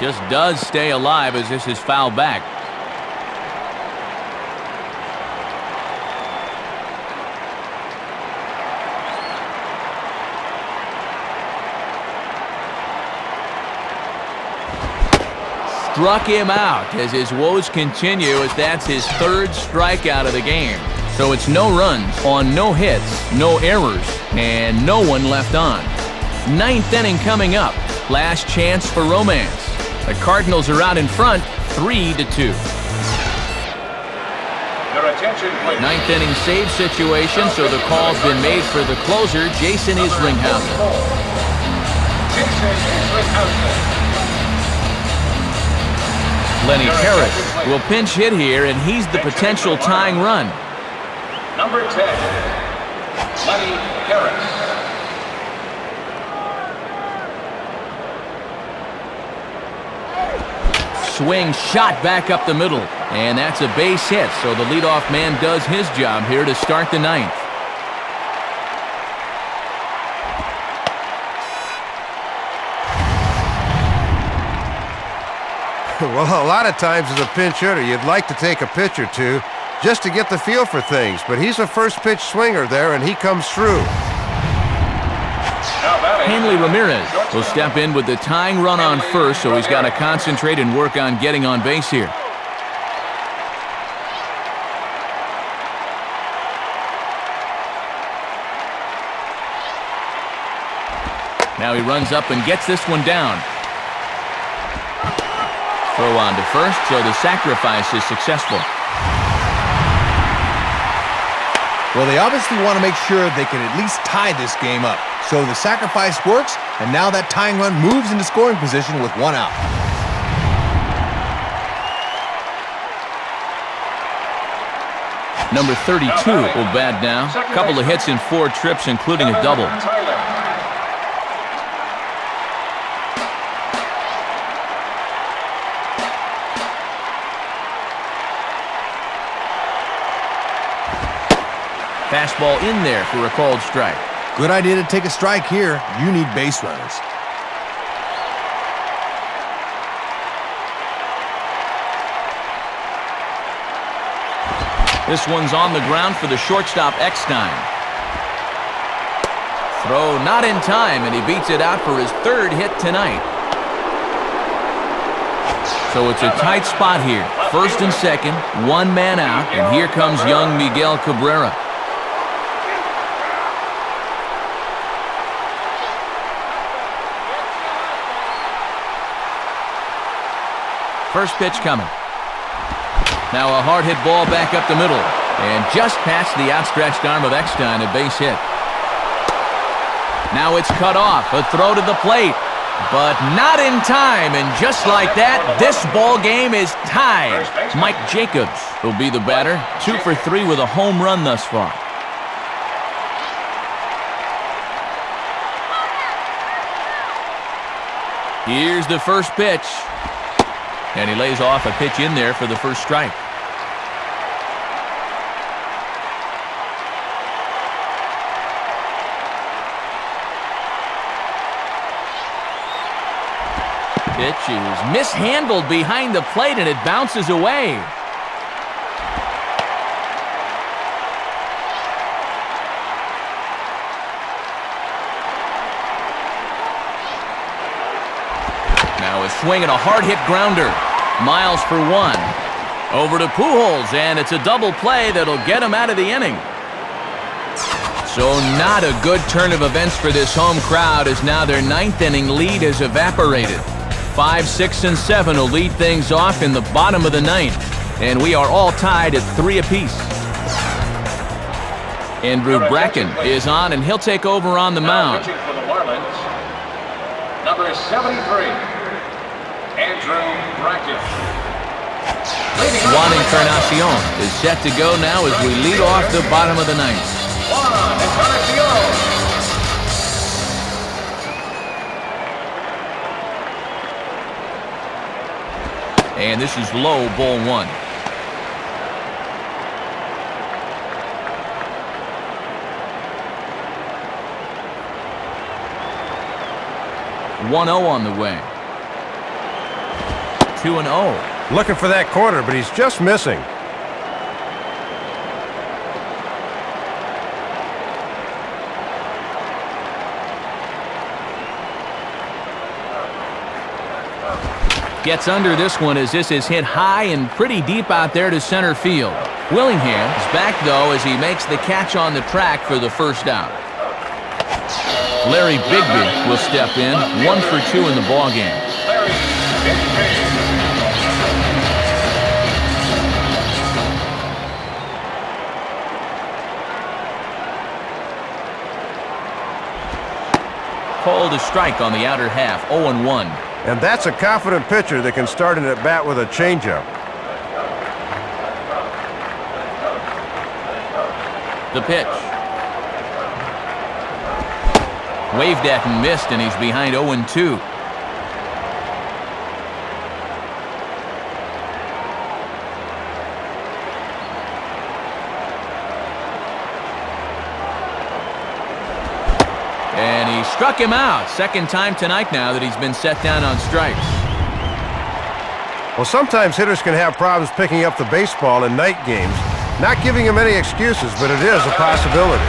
Just does stay alive as this is fouled back. Struck him out as his woes continue, as that's his 3rd strikeout of the game. So it's no runs on no hits, no errors, and no one left on. 9th inning coming up. Last chance for romance. The Cardinals are out in front, 3-2. Your attention, please. 9th inning save situation, so the call's been made for the closer, Jason Isringhausen. Jason Isringhausen. Lenny Harris will pinch hit here, and he's the potential tying run. Number 10, Lenny Harris. Swing shot back up the middle, and that's a base hit, so the leadoff man does his job here to start the 9th. Well, a lot of times as a pinch hitter, you'd like to take a pitch or two just to get the feel for things, but he's a first pitch swinger there, and he comes through. Hanley Ramirez will step in with the tying run on first, so he's got to concentrate and work on getting on base here. Now he runs up and gets this one down. Throw on to first, so the sacrifice is successful. Well, they obviously want to make sure they can at least tie this game up. So the sacrifice works, and now that tying run moves into scoring position with 1 out. Number 32 will bat now. Couple of hits in 4 trips, including a double. Fastball in there for a called strike. Good idea to take a strike here. You need base runners. This one's on the ground for the shortstop Eckstein. Throw not in time, and he beats it out for his 3rd hit tonight. So it's a tight spot here. 1st and 2nd, 1 man out, and here comes young Miguel Cabrera. First pitch coming. Now a hard hit ball back up the middle, and just past the outstretched arm of Eckstein, a base hit. Now it's cut off, a throw to the plate, but not in time, and just like that, this ball game is tied. Mike Jacobs will be the batter, 2 for 3 with a home run thus far. Here's the first pitch. And he lays off a pitch in there for the first strike. Pitch is mishandled behind the plate, and it bounces away. swing and a hard-hit grounder. Miles for one. Over to Pujols, and it's a double play that'll get him out of the inning. So not a good turn of events for this home crowd, as now their ninth inning lead has evaporated. 5, 6, and 7 will lead things off in the bottom of the ninth, and we are all tied at 3 apiece. Andrew Bracken is on, and he'll take over on the mound. Pitching for the Marlins, number 73, Andrew Bracken. Juan Encarnacion is set to go now as we lead off the bottom of the ninth. Juan Encarnacion. And this is low, ball 1. (1-0) on the way. 2-0. Looking for that corner, but he's just missing. Gets under this one as this is hit high and pretty deep out there to center field. Willingham is back, though, as he makes the catch on the track for the first out. Larry Bigby will step in, 1 for 2 in the ballgame. Called a strike on the outer half, 0-1. And that's a confident pitcher that can start an at-bat with a changeup. The pitch. Waved at and missed, and he's behind 0-2. And he struck him out. Second time tonight now that he's been set down on strikes. Well, sometimes hitters can have problems picking up the baseball in night games. Not giving him any excuses, but it is a possibility.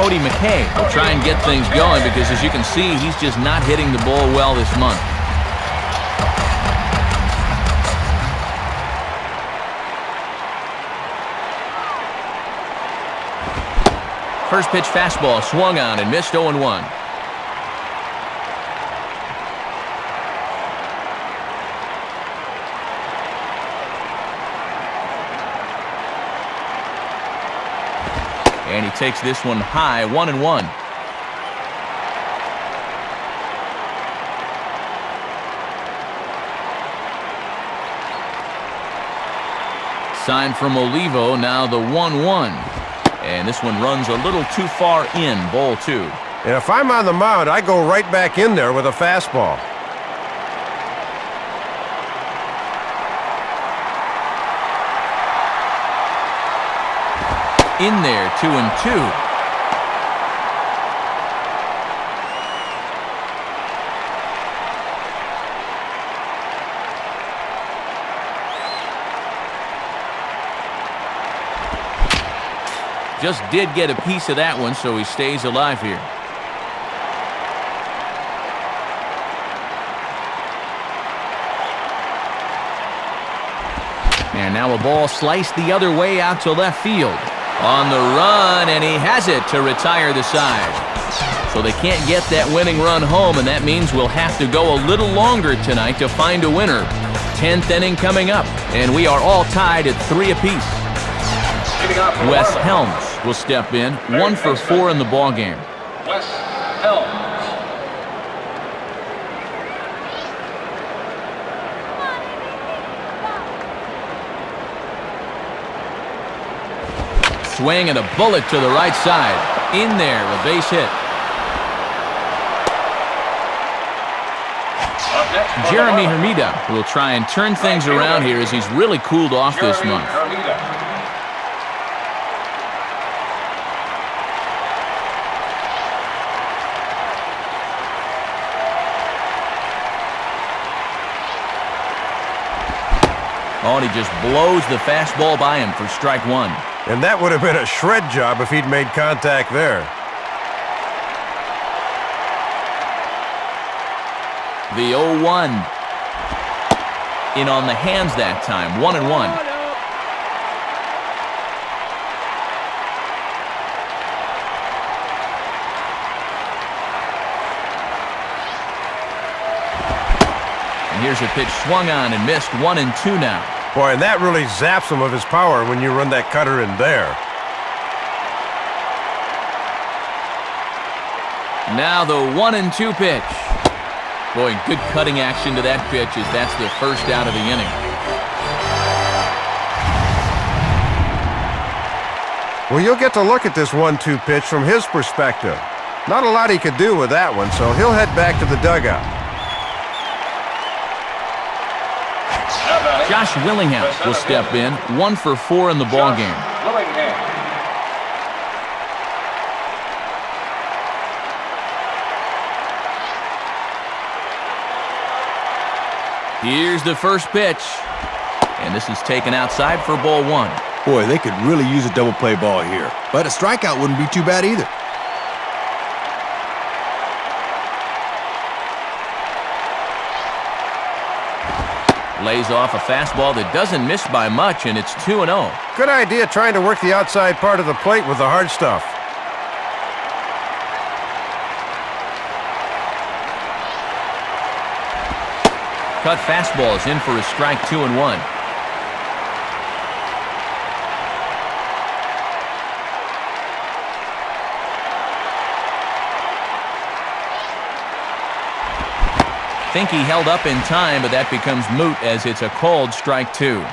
Cody McKay will try and get things going because, as you can see, he's just not hitting the ball well this month. First pitch fastball swung on and missed, 0-1. And he takes this one high, 1-1. Sign from Olivo, now the 1-1. And this one runs a little too far in, ball 2. And if I'm on the mound, I go right back in there with a fastball. In there, 2-2. Just did get a piece of that one, so he stays alive here. And now a ball sliced the other way out to left field. On the run, and he has it to retire the side. So they can't get that winning run home, and that means we'll have to go a little longer tonight to find a winner. 10th inning coming up, and we are all tied at 3 apiece. Wes Helms will step in, 1 for 4 in the ballgame. Wes Helms. Swing and a bullet to the right side. In there, a base hit. Jeremy Hermida will try and turn things around here as he's really cooled off this month. Oh, and he just blows the fastball by him for strike 1. And that would have been a shred job if he'd made contact there. The 0-1. In on the hands that time, 1-1. Here's a pitch swung on and missed, 1-2 now. Boy, and that really zaps him of his power when you run that cutter in there. Now the 1-2 pitch. Boy, good cutting action to that pitch as that's the first out of the inning. Well, you'll get to look at this 1-2 pitch from his perspective. Not a lot he could do with that one, so he'll head back to the dugout. Josh Willingham will step in, 1 for 4 in the ballgame. Here's the first pitch, and this is taken outside for ball 1. Boy, they could really use a double play ball here, but a strikeout wouldn't be too bad either. Lays off a fastball that doesn't miss by much, and it's 2-0. Good idea trying to work the outside part of the plate with the hard stuff. Cut fastball is in for a strike, 2-1. Think he held up in time, but that becomes moot as it's a called strike 2.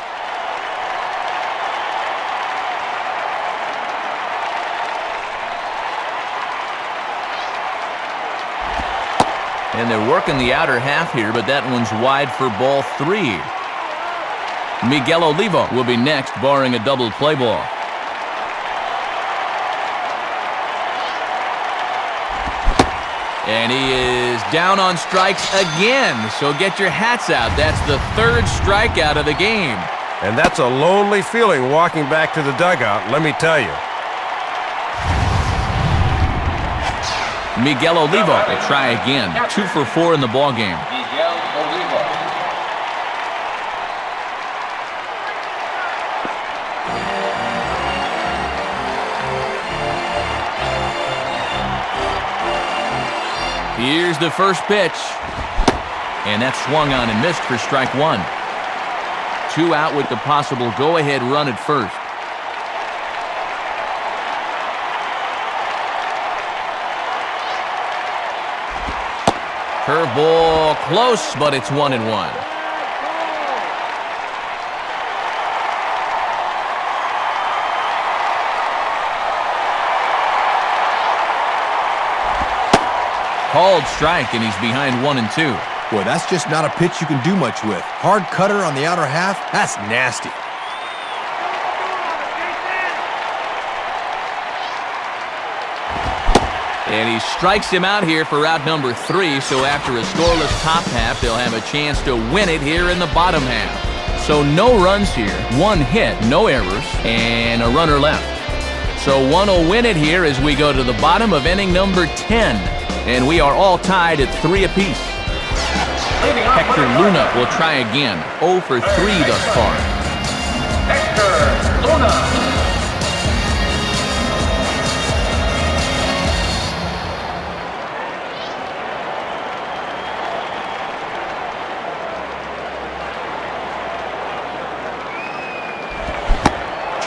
And they're working the outer half here, but that one's wide for ball 3. Miguel Olivo will be next, barring a double play ball. And he is down on strikes again, so get your hats out. That's the 3rd strikeout of the game. And that's a lonely feeling walking back to the dugout, let me tell you. Miguel Olivo will try again, 2 for 4 in the ballgame. Miguel Olivo. Here's the first pitch. And that's swung on and missed for strike 1. 2 out with the possible go-ahead run at first. Curveball close, but it's 1-1. Called strike, and he's behind 1-2. Boy, that's just not a pitch you can do much with. Hard cutter on the outer half, that's nasty. And he strikes him out here for out number 3, so after a scoreless top half, they'll have a chance to win it here in the bottom half. So no runs here, 1 hit, no errors, and a runner left. So one will win it here as we go to the bottom of inning number 10. And we are all tied at 3 apiece. Hector Luna will try again, 0 for 3 thus far. Hector Luna.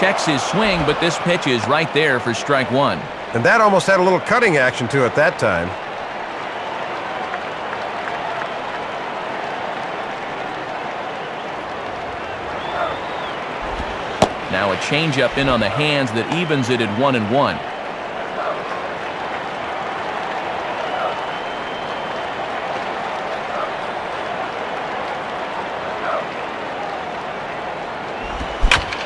Checks his swing, but this pitch is right there for strike 1. And that almost had a little cutting action to it that time. Now a changeup in on the hands that evens it at 1-1.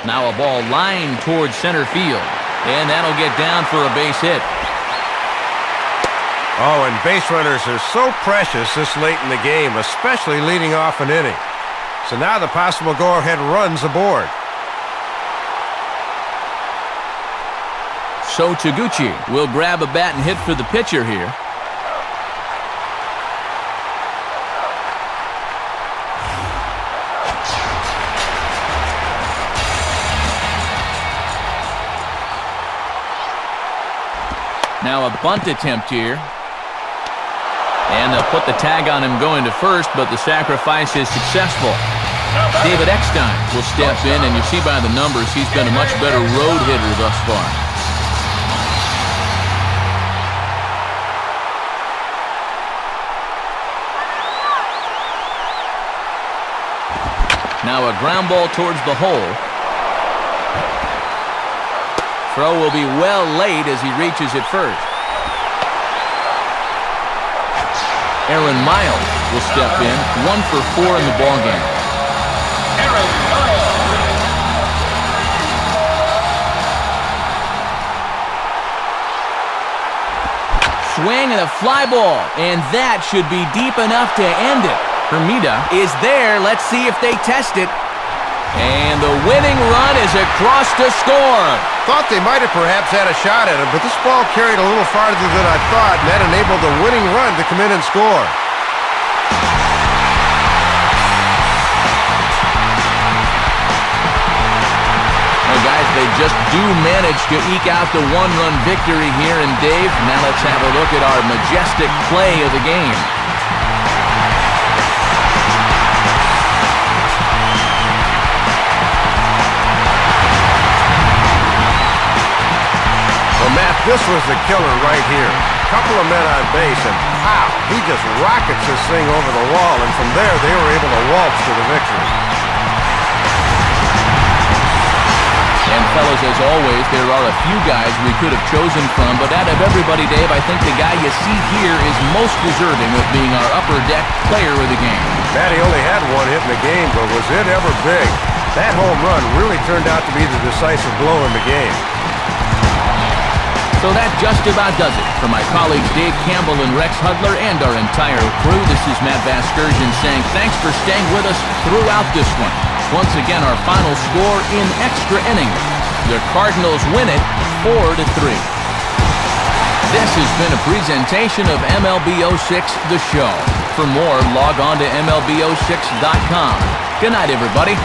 Now a ball lined towards center field, and that'll get down for a base hit. Oh, and base runners are so precious this late in the game, especially leading off an inning. So now the possible go-ahead run's aboard. So Taguchi will grab a bat and hit for the pitcher here. Now a bunt attempt here. And they'll put the tag on him going to first, but the sacrifice is successful. David Eckstein will step in, and you see by the numbers he's been a much better road hitter thus far. Now a ground ball towards the hole. Throw will be well late as he reaches it first. Aaron Miles will step in, 1 for 4 in the ballgame. Aaron Miles. Swing and a fly ball, and that should be deep enough to end it. Hermida is there. Let's see if they test it. And the winning run is across to score. Thought they might have perhaps had a shot at it, but this ball carried a little farther than I thought, and that enabled the winning run to come in and score. Well, guys, they just do manage to eke out the one-run victory here. And Dave, now let's have a look at our majestic play of the game. Well, Matt, this was the killer right here. Couple of men on base, and pow! He just rockets this thing over the wall, and from there they were able to waltz to the victory. And fellas, as always, there are a few guys we could have chosen from, but out of everybody, Dave, I think the guy you see here is most deserving of being our upper deck player of the game. Matt, he only had one hit in the game, but was it ever big? That home run really turned out to be the decisive blow in the game. So that just about does it. For my colleagues Dave Campbell and Rex Hudler and our entire crew, this is Matt Vasgersian saying thanks for staying with us throughout this one. Once again, our final score in extra innings. The Cardinals win it 4-3. This has been a presentation of MLB 06 The Show. For more, log on to MLB06.com. Good night, everybody.